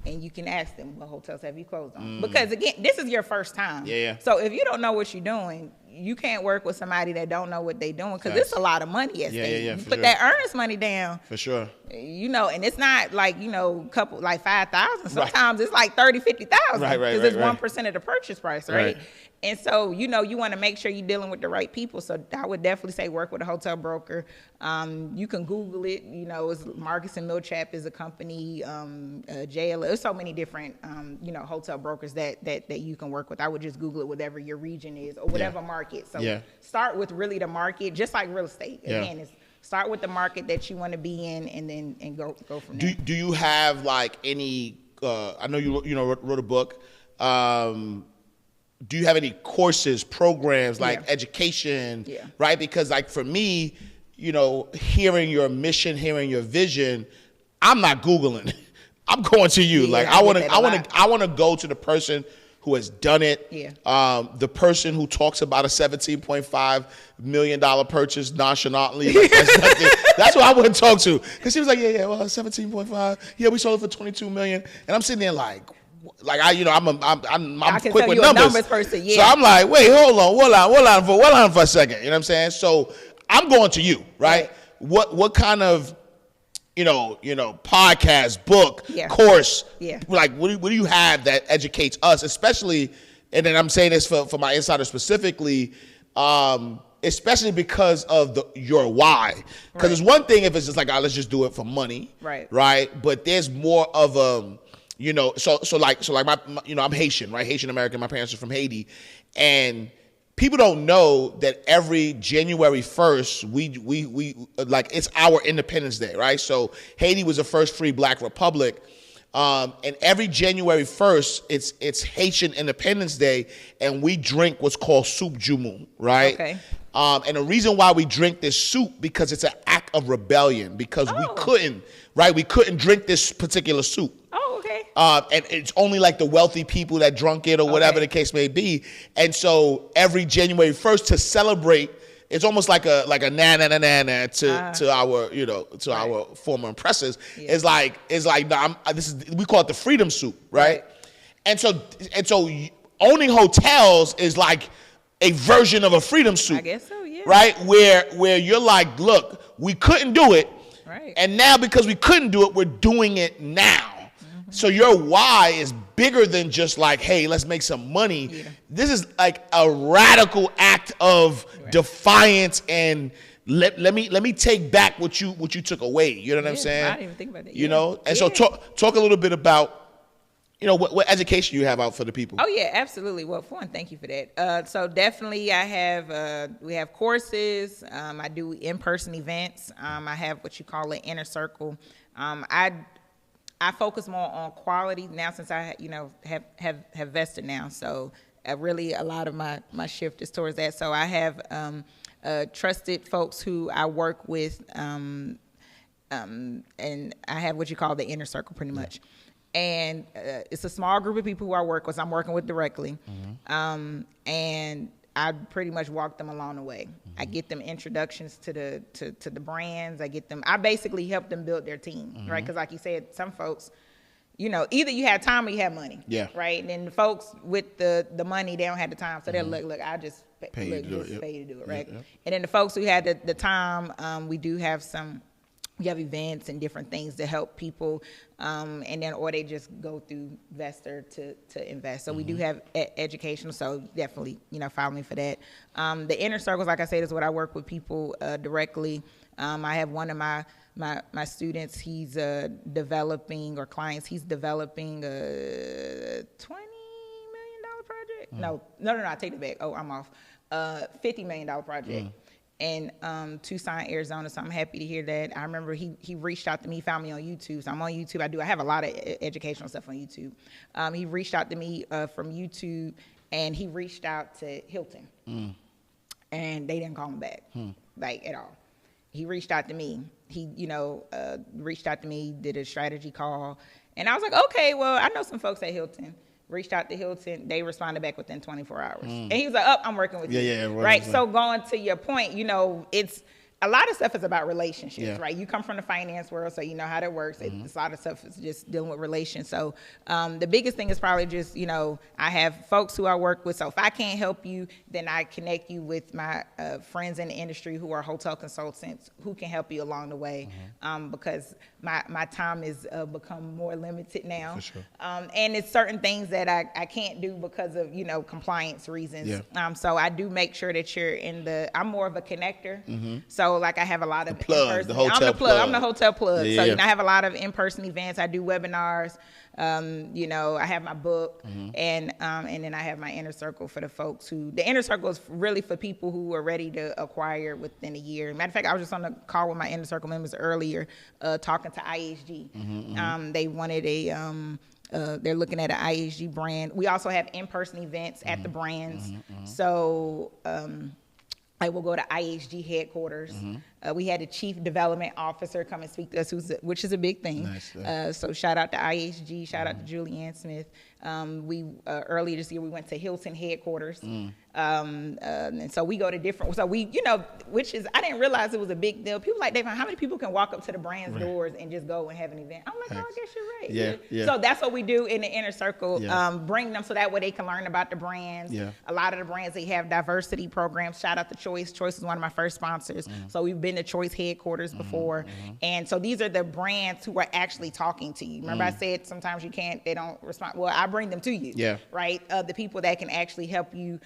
S1: and you can ask them, what hotels have you closed on? Because again, this is your first time. So if you don't know what you're doing, you can't work with somebody that don't know what they're doing, because it's a lot of money at stake. You put that earnest money down. For sure. You know, and it's not like, you know, couple like 5,000. Sometimes it's like 30, 50,000. Because it's 1% of the purchase price, right? And so, you know, you want to make sure you're dealing with the right people. So I would definitely say work with a hotel broker. You can Google it. You know, it's Marcus and Milchap is a company. JL. There's so many different, you know, hotel brokers that you can work with. I would just Google it, whatever your region is or whatever market. So start with really the market, just like real estate. Again, it's start with the market that you want to be in, and then go from there. Do you have like any? I know you wrote a book. Do you have any courses, programs, like education, right? Because like for me, you know, hearing your mission, hearing your vision, I'm not Googling. I'm going to you. Like I want to go to the person who has done it. The person who talks about a $17.5 million purchase nonchalantly. Like that's what I would talk to. Because he was like, well, 17.5. Yeah, we sold it for $22 million. And I'm sitting there like I'm quick with numbers person, so I'm like, wait, hold on for a second. You know what I'm saying? So I'm going to you, right? What kind of podcast, book, course, like what do you have that educates us, especially, and then I'm saying this for my insider specifically, especially because of your why. Because it's one thing if it's just like, let's just do it for money, right? But there's more of a so like my I'm Haitian, right? Haitian American. My parents are from Haiti, and people don't know that every January 1st, we like it's our Independence Day, right? So Haiti was the first free Black republic, and every January 1st, it's Haitian Independence Day, and we drink what's called soup jumu, right? Okay. And the reason why we drink this soup because it's an act of rebellion because we couldn't drink this particular soup. And it's only like the wealthy people that drunk it or whatever the case may be. And so every January 1st to celebrate, it's almost like a na to our our former oppressors. It's like we call it the freedom soup, right? And so owning hotels is like a version of a freedom soup. I guess so, yeah. Right? Where you're like, look, we couldn't do it. Right. And now because we couldn't do it, we're doing it now. So your why is bigger than just like, hey, let's make some money. Yeah. This is like a radical act of defiance and let me take back what you took away. You know what I'm saying? I didn't even think about that. You know? And so talk a little bit about
S2: what education you have out for the people.
S1: Oh yeah, absolutely. Well, for one, thank you for that. So definitely, we have courses. I do in-person events. I have what you call an inner circle. I focus more on quality now since I have vested now. So really, a lot of my shift is towards that. So I have trusted folks who I work with, and I have what you call the inner circle, pretty much. And it's a small group of people who I work with. I'm working with directly, and I pretty much walk them along the way. I get them introductions to the brands. I basically help them build their team, right? Because like you said, some folks, either you have time or you have money, right? And then the folks with the money, they don't have the time, so they're look, I just pay you to do it, right? And then the folks who had the time, we do have we have events and different things to help people, and then or they just go through Veester to invest. So we do have educational, so definitely follow me for that. The inner circles, like I said, is what I work with people directly. I have one of my students. He's developing, or clients. He's developing a $20 million project. No, I take it back. Oh, I'm off. $50 million project. In Tucson, Arizona, so I'm happy to hear that. I remember he reached out to me, found me on YouTube. So I'm on YouTube. I have a lot of educational stuff on YouTube. He reached out to me from YouTube, and he reached out to Hilton, and they didn't call him back, like at all. He reached out to me. He, reached out to me, did a strategy call, and I was like, okay, well, I know some folks at Hilton. Reached out to Hilton, they responded back within 24 hours. And he was like, I'm working with you. Yeah, right? So going to your point, it's a lot of stuff is about relationships, right? You come from the finance world, so you know how that works. It's a lot of stuff is just dealing with relations. So the biggest thing is probably just, I have folks who I work with. So if I can't help you, then I connect you with my friends in the industry who are hotel consultants who can help you along the way, because my time has become more limited now. For sure. And it's certain things that I can't do because of, compliance reasons. So I do make sure that I'm more of a connector. So like I have a lot of in-person. I'm the hotel plug. So I have a lot of in-person events. I do webinars. I have my book, and then I have my inner circle for the folks the inner circle is really for people who are ready to acquire within a year. Matter of fact, I was just on a call with my inner circle members earlier, talking to IHG. They wanted they're looking at an IHG brand. We also have in-person events at the brands. So, I will go to IHG headquarters. We had a chief development officer come and speak to us, which is a big thing. Nice. So shout out to IHG, shout out to Julianne Smith. We earlier this year we went to Hilton headquarters, and so we go to different. So we, which is I didn't realize it was a big deal. People like Devonne, how many people can walk up to the brand's doors and just go and have an event? I'm like, I guess you're right. Yeah. So that's what we do in the inner circle. Bring them so that way they can learn about the brands. A lot of the brands, they have diversity programs. Shout out to Choice. Choice is one of my first sponsors. So we've been to Choice headquarters before, and so these are the brands who are actually talking to you. Remember I said sometimes they don't respond. Well, I bring them to you, right? The people that can actually help you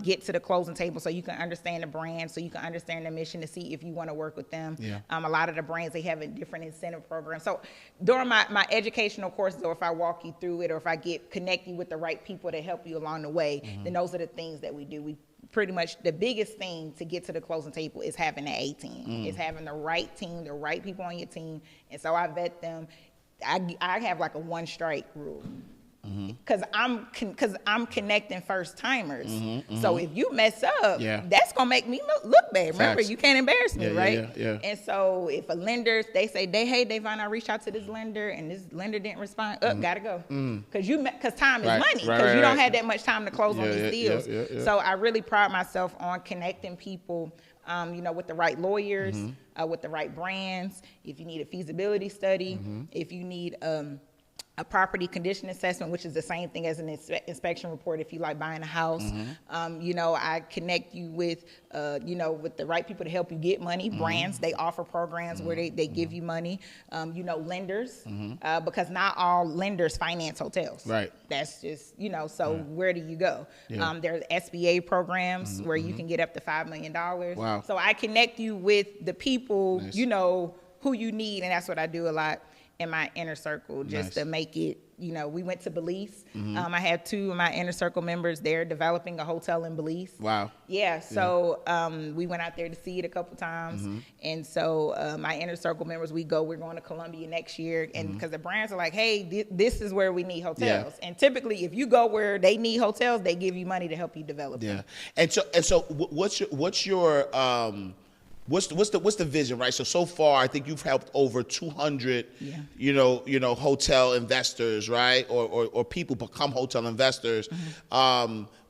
S1: get to the closing table, so you can understand the brand, so you can understand the mission, to see if you want to work with them. A lot of the brands, they have a different incentive program. So during my educational courses, or if I walk you through it, or if I connect you with the right people to help you along the way, then those are the things that we do. We pretty much, the biggest thing to get to the closing table is having an A team. Is having the right team, the right people on your team. And so I vet them. I have like a one strike rule. Because I'm connecting first timers. So if you mess up, that's gonna make me look bad. Remember, you can't embarrass me, right? And so if a lender, they say, hey, Devonne, I reached out to this lender and this lender didn't respond, gotta go. Because time is money. Because you don't have that much time to close on these deals. So I really pride myself on connecting people, with the right lawyers, with the right brands. If you need a feasibility study, if you need a property condition assessment, which is the same thing as an inspection report if you like buying a house. I connect you with, with the right people to help you get money. Brands, they offer programs where they give you money. Lenders, because not all lenders finance hotels. Right. That's just, so where do you go? There's SBA programs where you can get up to $5 million. Wow. So I connect you with the people, who you need, and that's what I do a lot. in my inner circle just
S2: Nice.
S1: to make it, you know, we went to Belize. I had 2 of my inner circle members there developing a hotel in Belize.
S2: Wow.
S1: Yeah, so we went out there to see it a couple times. And so my inner circle members, we're going to Colombia next year. And because the brands are like, hey, this is where we need hotels. And typically, if you go where they need hotels, they give you money to help you develop them.
S2: And so what's the vision, right? So far, I think you've helped over 200, you know, hotel investors, right? Or people become hotel investors.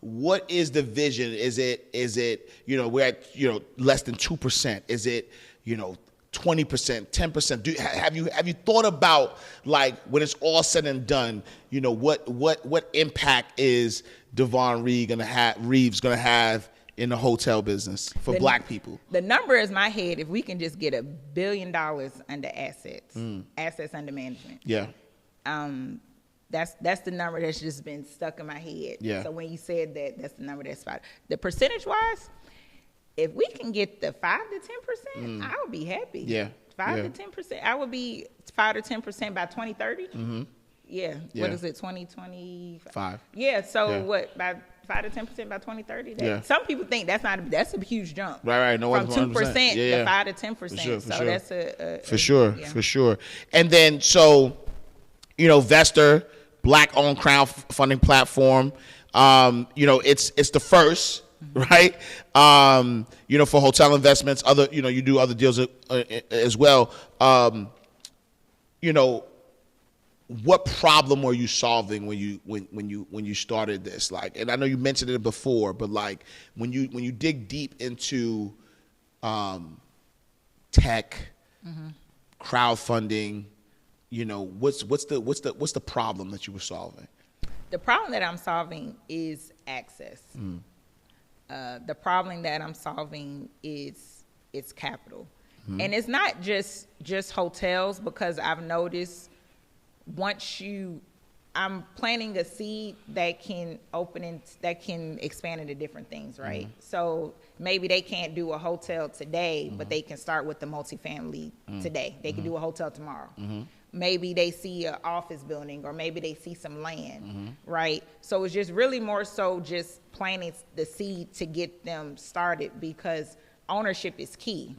S2: What is the vision? Is it, you know, we're at, you know, less than 2%? Is it, you know, 20%, 10%? Have you thought about, like, when it's all said and done, you know, what impact is Devonne Reeves gonna have in the hotel business for Black people?
S1: The number is my head. If we can just get $1 billion under assets under management.
S2: Yeah.
S1: That's the number that's just been stuck in my head.
S2: Yeah.
S1: So when you said that, that's the number that's spot. The percentage wise, if we can get the 5 to 10%, I would be happy.
S2: Yeah.
S1: 5 to 10%. I would be 5 to 10% by 2030. Yeah. What is it? 2025. Yeah. So what? By 5 to 10% by 2030. Some people think that's a huge jump.
S2: Right. No,
S1: from 2%
S2: 100%.
S1: to 5 to 10%.
S2: For sure.
S1: So that's
S2: for sure. And then so, you know, Veester, Black-owned crowdfunding platform. You know, it's the first, right? You know, for hotel investments. Other, you know, you do other deals as well. You know, what problem were you solving when you started this? Like, and I know you mentioned it before, but like when you dig deep into tech, crowdfunding, you know, what's the problem that you were solving?
S1: The problem that I'm solving is access. The problem that I'm solving is capital, and it's not just hotels, because I've noticed I'm planting a seed that can expand into different things, right? So maybe they can't do a hotel today, but they can start with the multifamily today. They can do a hotel tomorrow. Maybe they see an office building, or maybe they see some land, right? So it's just really more so just planting the seed to get them started, because ownership is key,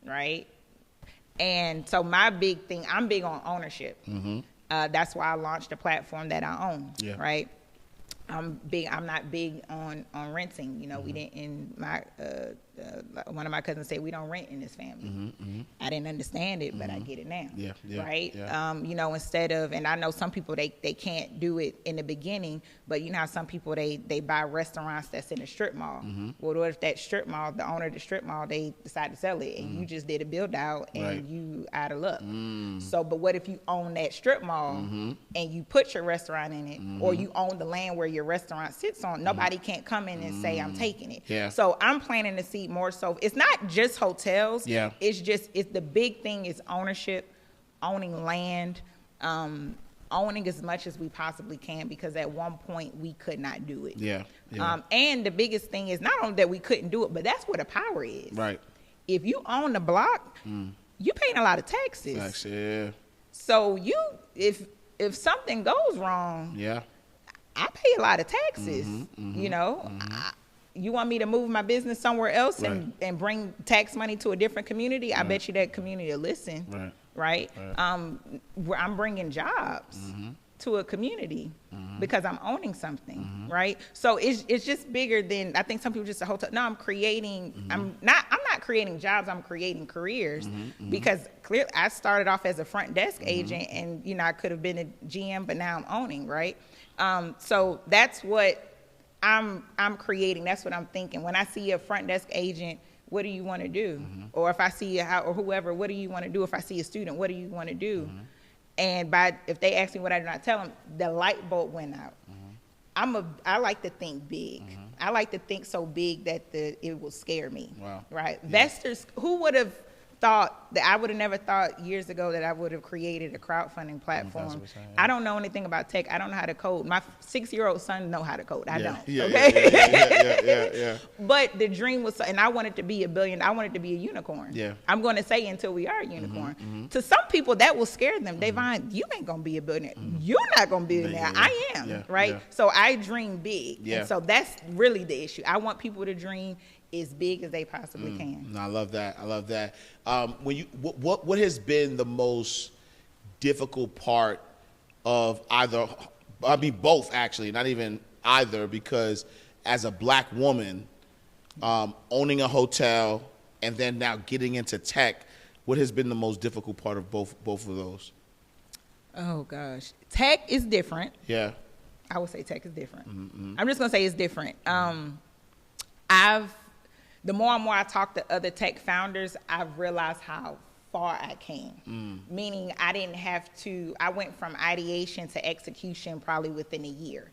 S1: right? And so my big thing, I'm big on ownership. That's why I launched a platform that I own, right? I'm not big on renting. You know, we didn't, in my, one of my cousins said we don't rent in this family. I didn't understand it, but I get it now, right? You know, instead of, and I know some people, they can't do it in the beginning, but you know how some people, they buy restaurants that's in a strip mall. Well, what if that strip mall, the owner of the strip mall, they decide to sell it, and you just did a build out, and you out of luck. So, but what if you own that strip mall, and you put your restaurant in it, or you own the land where your restaurant sits on? Nobody can't come in and say, I'm taking it. So I'm planning to see more so. It's not just hotels. It's the big thing is ownership, owning land, owning as much as we possibly can, because at one point we could not do it. And the biggest thing is not only that we couldn't do it, but that's where the power is.
S2: Right.
S1: If you own the block, you paying a lot of taxes. So if something goes wrong, I pay a lot of taxes. You know, you want me to move my business somewhere else and bring tax money to a different community? I bet you that community will listen. Right. I'm bringing jobs to a community because I'm owning something. Right. So it's just bigger than, I think some people just a hotel. No, I'm creating. I'm not creating jobs. I'm creating careers, because clearly I started off as a front desk agent, and you know I could have been a GM, but now I'm owning. Right. So that's what I'm creating. That's what I'm thinking. When I see a front desk agent, what do you want to do? Or if I see or whoever, what do you want to do? If I see a student, what do you want to do? And if they ask me what I do not tell them, the light bulb went out. I like to think big. I like to think so big that it will scare me. Right? Veesters, who would have thought that I would have never thought years ago that I would have created a crowdfunding platform. I don't know anything about tech. I don't know how to code. My 6-year-old son know how to code. I don't. Okay. But the dream was, and I wanted to be a billion. I wanted to be a unicorn.
S2: Yeah.
S1: I'm going to say until we are a unicorn. To some people, that will scare them. Devonne, you ain't going to be a billionaire. You're not going to be a billionaire. I am. Right. So I dream big. And so that's really the issue. I want people to dream as big as they possibly can.
S2: I love that. I love that. When you, what has been the most difficult part of either? I mean, both actually, not even either, because as a black woman, owning a hotel and then now getting into tech, what has been the most difficult part of both of those?
S1: Oh gosh, tech is different.
S2: Yeah,
S1: I would say tech is different. I'm just gonna say it's different. The more and more I talk to other tech founders, I've realized how far I came. Meaning I went from ideation to execution probably within a year.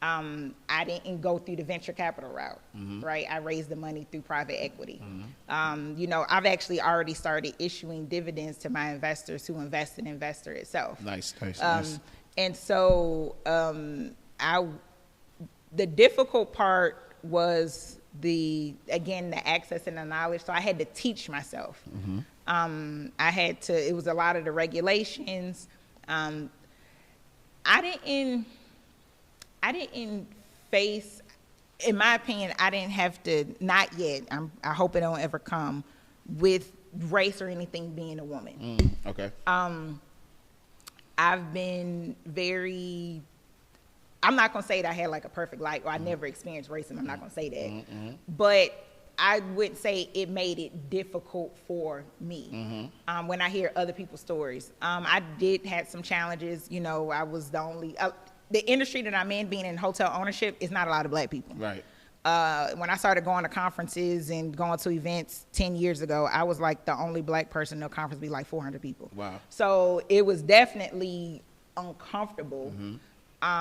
S1: I didn't go through the venture capital route, right? I raised the money through private equity. I've actually already started issuing dividends to my investors who invest in Investor itself.
S2: Nice.
S1: And so the difficult part was the access and the knowledge. So I had to teach myself. It was a lot of the regulations. I didn't face, in my opinion, I didn't have to, not yet, I hope it don't ever come, with race or anything being a woman.
S2: Okay.
S1: I've been very, I'm not going to say that I had like a perfect life or I never experienced racism. I'm not going to say that. But I would say it made it difficult for me when I hear other people's stories. I did have some challenges. I was the only, the industry that I'm in, being in hotel ownership, is not a lot of black people.
S2: Right.
S1: When I started going to conferences and going to events 10 years ago, I was like the only black person in a conference, be like 400 people.
S2: Wow.
S1: So it was definitely uncomfortable.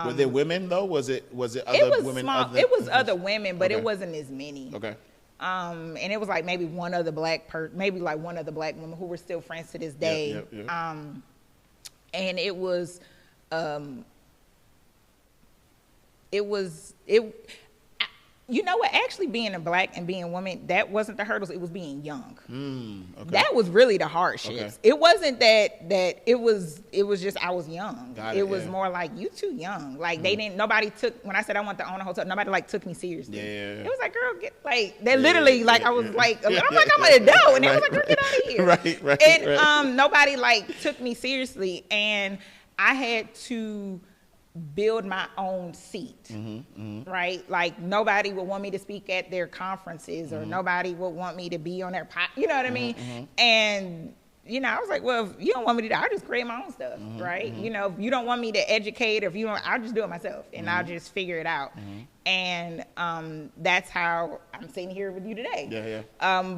S2: Were there women though? Was it other women?
S1: Small. It was other women, but it wasn't as many.
S2: Okay.
S1: And it was like maybe one other black maybe like one other black woman who we're still friends to this day. And it was you know what? Actually, being a black and being a woman, that wasn't the hurdles. It was being young.
S2: Okay.
S1: That was really the hardships.
S2: Okay.
S1: It wasn't that it was just I was young.
S2: It
S1: was more like, you too young. Like nobody took, when I said I want to own a hotel, nobody like took me seriously. It was like, girl, they literally like, I was like, I'm like, I'm an adult. And they was like, girl, get out of here.
S2: Right.
S1: And nobody like took me seriously. And I had to build my own seat, right? Like nobody would want me to speak at their conferences or nobody would want me to be on their you know what I mean? And I was like, well, if you don't want me to do that, I'll just create my own stuff, right? If you don't want me to educate, or if you don't, I'll just do it myself and I'll just figure it out. And that's how I'm sitting here with you today.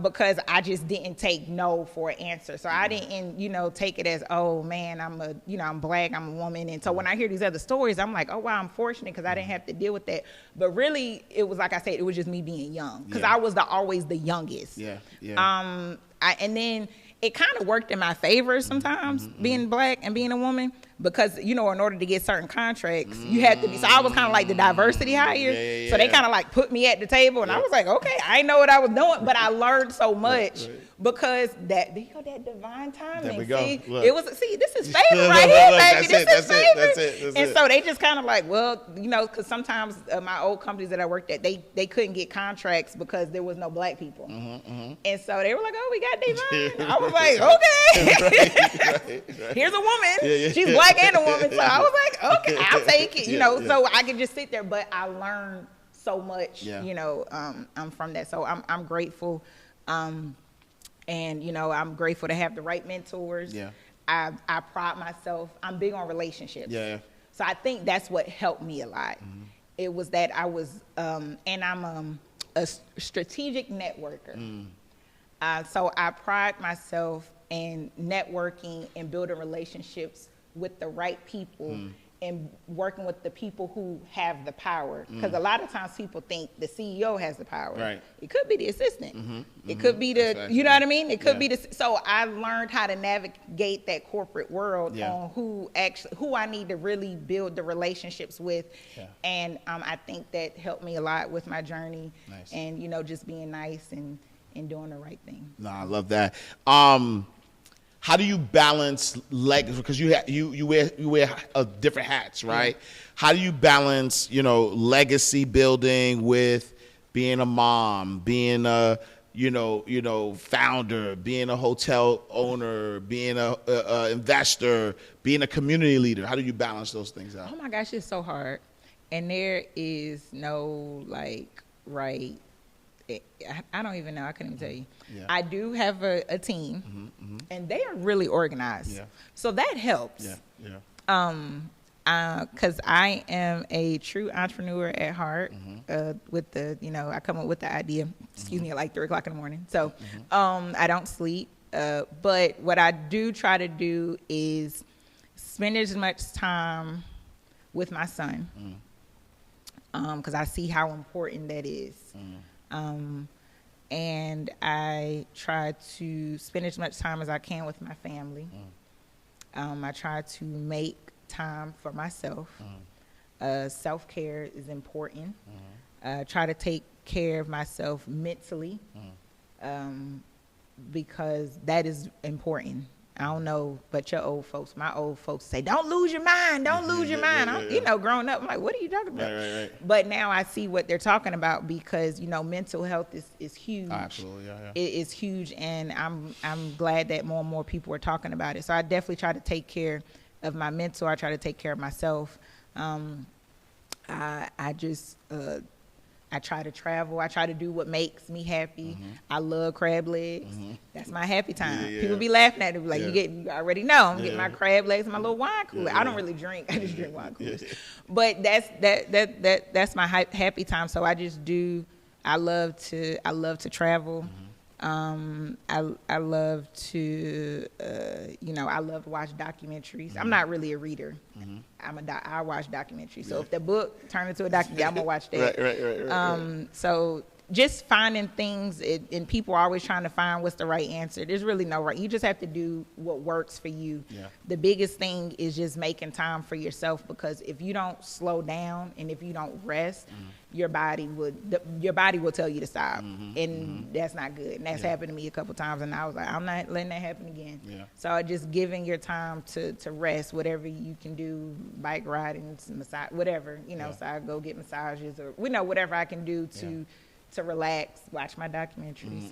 S1: Because I just didn't take no for an answer. So I didn't, take it as, oh man, I'm black, I'm a woman. And so when I hear these other stories, I'm like, oh wow, I'm fortunate because I didn't have to deal with that. But really, it was like I said, it was just me being young because I was always the youngest. And then it kind of worked in my favor sometimes, being black and being a woman, because, in order to get certain contracts, you had to be, so I was kind of like the diversity hire. So they kind of like put me at the table and I was like, okay, I didn't know what I was doing, but I learned so much because that divine timing.
S2: There we go.
S1: See, this is favor right here, baby. This is favor.
S2: That's
S1: so they just kind of like, well, because sometimes my old companies that I worked at, they couldn't get contracts because there was no black people. And so they were like, oh, we got Devonne. I was like, okay. Here's a woman. She's black and a woman. So I was like, okay, I'll take it. So I could just sit there. But I learned so much, from that. So I'm grateful. And, I'm grateful to have the right mentors. I pride myself. I'm big on relationships. So I think that's what helped me a lot. It was that I was, and I'm a strategic networker. So I pride myself in networking and building relationships with the right people and working with the people who have the power. Because a lot of times people think the CEO has the power.
S2: Right.
S1: It could be the assistant. It could be the, you know what I mean? It could be the, so I learned how to navigate that corporate world on who I need to really build the relationships with. And I think that helped me a lot with my journey. And, you know, just being nice and doing the right thing.
S2: No, I love that. How do you balance because you wear different hats, right? How do you balance, you know, legacy building with being a mom, being a founder, being a hotel owner, being a investor, being a community leader? How do you balance those things out?
S1: Oh my gosh, it's so hard, and there is no right. I don't even know. I couldn't even tell you. I do have a team, and they are really organized. So that helps. Because I am a true entrepreneur at heart. With the, you know, I come up with the idea. Excuse me, at like 3 o'clock in the morning. So I don't sleep. But what I do try to do is spend as much time with my son. Because I see how important that is. And I try to spend as much time as I can with my family. I try to make time for myself. Self-care is important. Try to take care of myself mentally, because that is important. I don't know, but my old folks say, don't lose your mind, don't lose your mind. You know, growing up, I'm like, what are you talking about? Right. But now I see what they're talking about, because, you know, mental health is huge.
S2: Absolutely,
S1: It is huge, and I'm glad that more and more people are talking about it. So I definitely try to take care of my mental. I try to take care of myself. I try to travel. I try to do what makes me happy. I love crab legs. That's my happy time. People be laughing at it, like, you already know. I'm getting my crab legs and my little wine cooler. I don't really drink. I just drink wine coolers. But that's my happy time. So I just do. I love to travel. I love to, I love to watch documentaries. I'm not really a reader. I watch documentaries. So if the book turned into a documentary, I'm gonna watch that. Right. So just finding things, and people are always trying to find what's the right answer. There's really no right. You just have to do what works for you. The biggest thing is just making time for yourself, because if you don't slow down and if you don't rest, your body will tell you to stop, and that's not good. And that's happened to me a couple times, and I was like, I'm not letting that happen again. So just giving your time to rest, whatever you can do, bike riding, massage, whatever, so I go get massages, or whatever I can do to relax, watch my documentaries,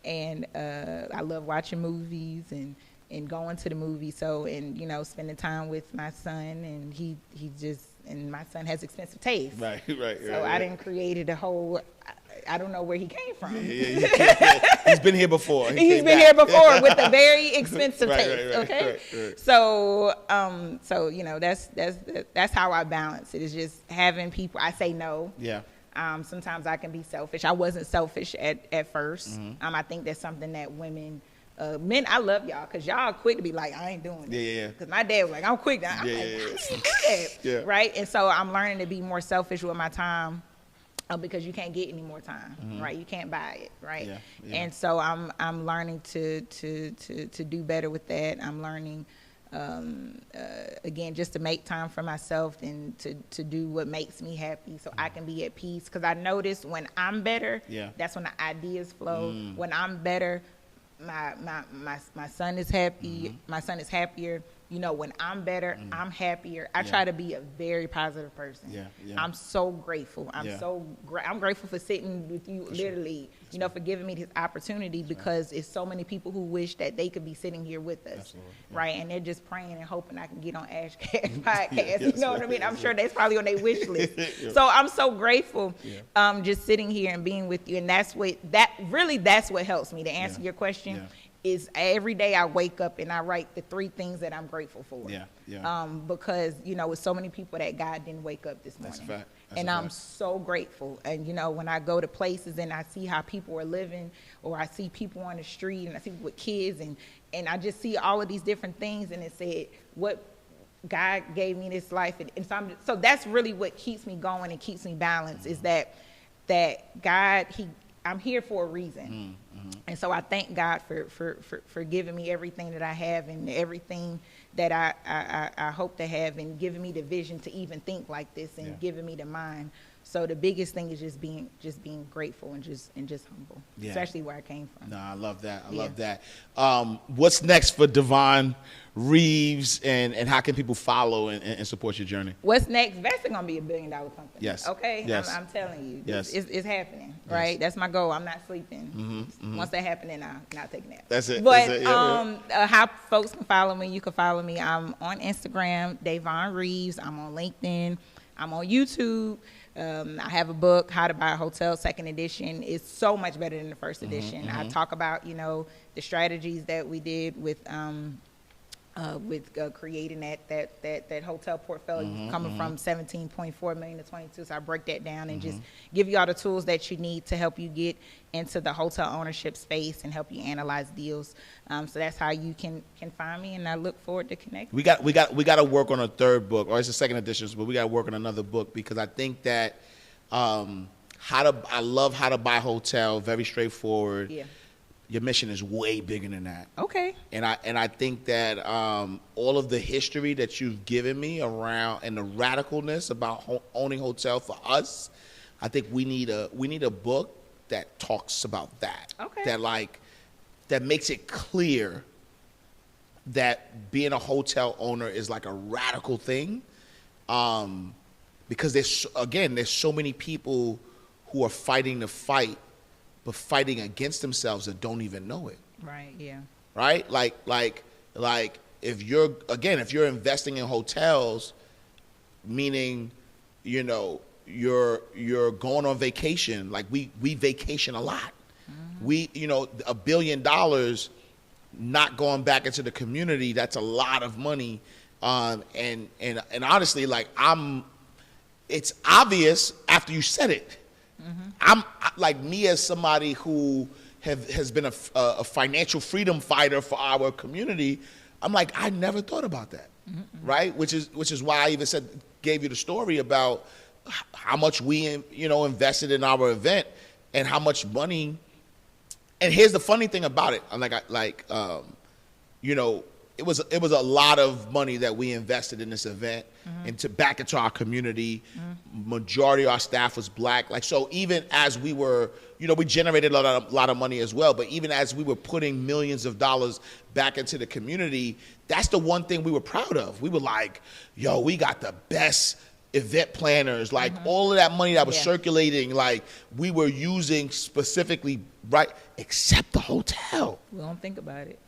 S1: and I love watching movies and going to the movies. So, and spending time with my son, and he just, and my son has expensive taste. Right. So I didn't create a whole, I don't know where he came from.
S2: He's been here before.
S1: He's been here before with a very expensive taste. Okay. Right. So, that's how I balance it. It's just having people. I say no. Sometimes I can be selfish. I wasn't selfish at first. I think that's something that women, men, I love y'all, because y'all are quick to be like, I ain't doing it. Because my dad was like, I'm quick. I'm like, I ain't do that. Right? And so I'm learning to be more selfish with my time, because you can't get any more time, right? You can't buy it, right? And so I'm learning to do better with that. I'm learning, again, just to make time for myself and to do what makes me happy, so I can be at peace. Because I notice when I'm better, that's when the ideas flow. When I'm better, my son is happy. My son is happier. When I'm better, I'm happier. I try to be a very positive person. I'm so grateful. I'm grateful for sitting with you, literally, for giving me this opportunity, because it's so many people who wish that they could be sitting here with us, right? And they're just praying and hoping I can get on Ash Cash podcast. You know what I mean? I'm sure that's probably on their wish list. So I'm so grateful, just sitting here and being with you. And that's what helps me to answer your question. Is every day I wake up and I write the 3 things that I'm grateful for. Because, with so many people that God didn't wake up this morning. That's a fact. And I'm so grateful. And, when I go to places and I see how people are living, or I see people on the street and I see people with kids, and I just see all of these different things, and it said, God gave me this life, and so that's really what keeps me going and keeps me balanced. Is that God, I'm here for a reason, and so I thank God for giving me everything that I have and everything that I hope to have, and giving me the vision to even think like this, and giving me the mind. So the biggest thing is just being grateful and just humble, especially where I came from.
S2: No, I love that. I love that. What's next for Devonne Reeves, and how can people follow and support your journey?
S1: What's next? Veester gonna be $1 billion company.
S2: Yes.
S1: Okay.
S2: Yes.
S1: I'm telling you.
S2: Yes.
S1: It's happening. Right. That's my goal. I'm not sleeping. Once that happens, then I'll not take a nap.
S2: That's it.
S1: But
S2: That's it.
S1: how folks can follow me? You can follow me. I'm on Instagram, Devonne Reeves. I'm on LinkedIn. I'm on YouTube. I have a book, How to Buy a Hotel, second edition. It's so much better than the first edition. I talk about, the strategies that we did with creating that hotel portfolio, coming from 17.4 million to 22. So I break that down and just give you all the tools that you need to help you get into the hotel ownership space and help you analyze deals. So that's how you can find me, and I look forward to connecting.
S2: We got to work on a third book, or it's a second edition, but we got to work on another book, because I think that I love How to Buy a Hotel, very straightforward.
S1: Yeah.
S2: Your mission is way bigger than that.
S1: Okay.
S2: And I think that all of the history that you've given me around, and the radicalness about owning hotel for us, I think we need a book that talks about that.
S1: Okay.
S2: That makes it clear that being a hotel owner is like a radical thing. Because there's so many people who are fighting the fight, but fighting against themselves that don't even know it.
S1: Right. Yeah.
S2: Right? Like if you're investing in hotels, meaning, you're going on vacation. Like we vacation a lot. We, $1 billion not going back into the community, that's a lot of money. And honestly, it's obvious after you said it. I'm like, me as somebody who has been a financial freedom fighter for our community, I'm like, I never thought about that, right? Which is why I even gave you the story about how much we invested in our event and how much money. And here's the funny thing about it, it was a lot of money that we invested in this event back into our community. Majority of our staff was Black. So even as we were, we generated a lot of money as well. But even as we were putting millions of dollars back into the community, that's the one thing we were proud of. We were like, yo, we got the best event planners. All of that money that was circulating, we were using specifically, right, except the hotel.
S1: We don't think about it.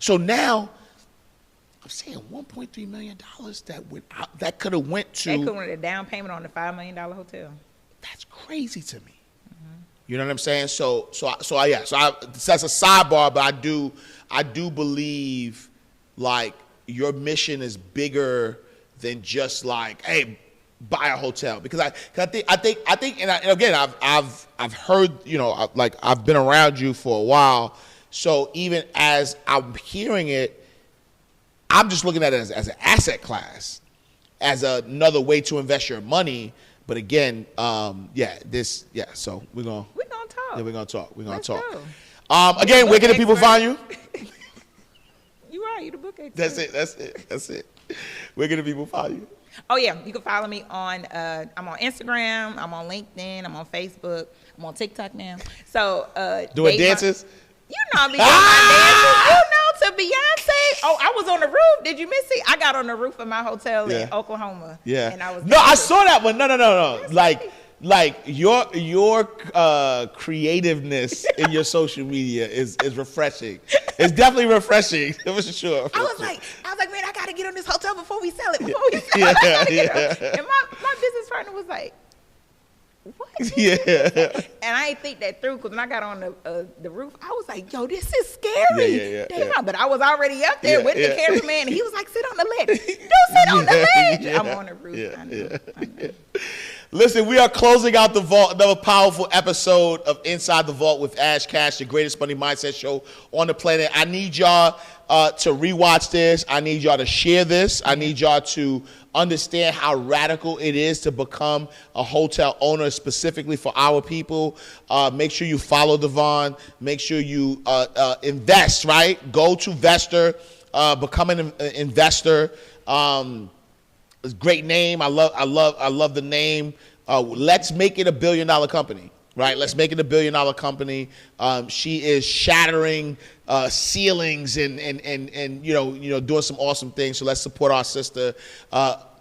S2: So now, I'm saying $1.3 million that could have went to.
S1: That could have went a down payment on the $5 million hotel.
S2: That's crazy to me. You know what I'm saying? So that's a sidebar, but I do believe your mission is bigger than just hey, buy a hotel, because I think, and again, I've heard, I've been around you for a while. So even as I'm hearing it, I'm just looking at it as an asset class, as another way to invest your money. But again, so we're gonna
S1: talk.
S2: Yeah, we're gonna talk.
S1: Let's
S2: talk.
S1: Go.
S2: Again, where can the people find you?
S1: You are. You the book expert.
S2: That's it. Where can the people find you?
S1: Oh yeah, you can follow me on. I'm on Instagram. I'm on LinkedIn. I'm on Facebook. I'm on TikTok now. So
S2: doing dances.
S1: I be doing my dances. To Beyonce. Oh, I was on the roof. Did you miss it? I got on the roof of my hotel in Oklahoma. Yeah. And I
S2: saw that one. No. Like your creativeness in your social media is refreshing. It's definitely refreshing, for sure.
S1: I was like, man, I gotta get on this hotel before we sell it. And my business partner was like, what?
S2: Yeah.
S1: And I didn't think that through, because when I got on the roof, I was like, yo, this is scary. Damn. But I was already up there with the cameraman, and he was like, sit on the ledge. Don't sit on the ledge. I'm on the roof. I know.
S2: Listen, we are closing out the vault. Another powerful episode of Inside the Vault with Ash Cash, the greatest money mindset show on the planet. I need y'all to rewatch this. I need y'all to share this. I need y'all to understand how radical it is to become a hotel owner specifically for our people. Make sure you follow Devonne. Make sure you invest, right? Go to Veester, become an investor. Great name. I love the name. Let's make it $1 billion company, right? Let's make it $1 billion company. She is shattering ceilings and doing some awesome things. So let's support our sister.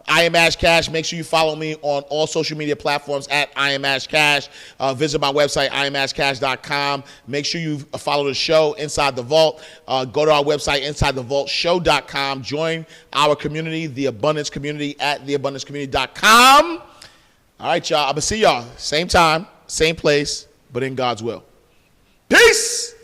S2: I am Ash Cash. Make sure you follow me on all social media platforms at I am Ash Cash. Visit my website, iamashcash.com. Make sure you follow the show, Inside the Vault. Go to our website, insidethevaultshow.com. Join our community, the Abundance Community, at theabundancecommunity.com. All right, y'all. I'm going to see y'all same time, same place, but in God's will. Peace!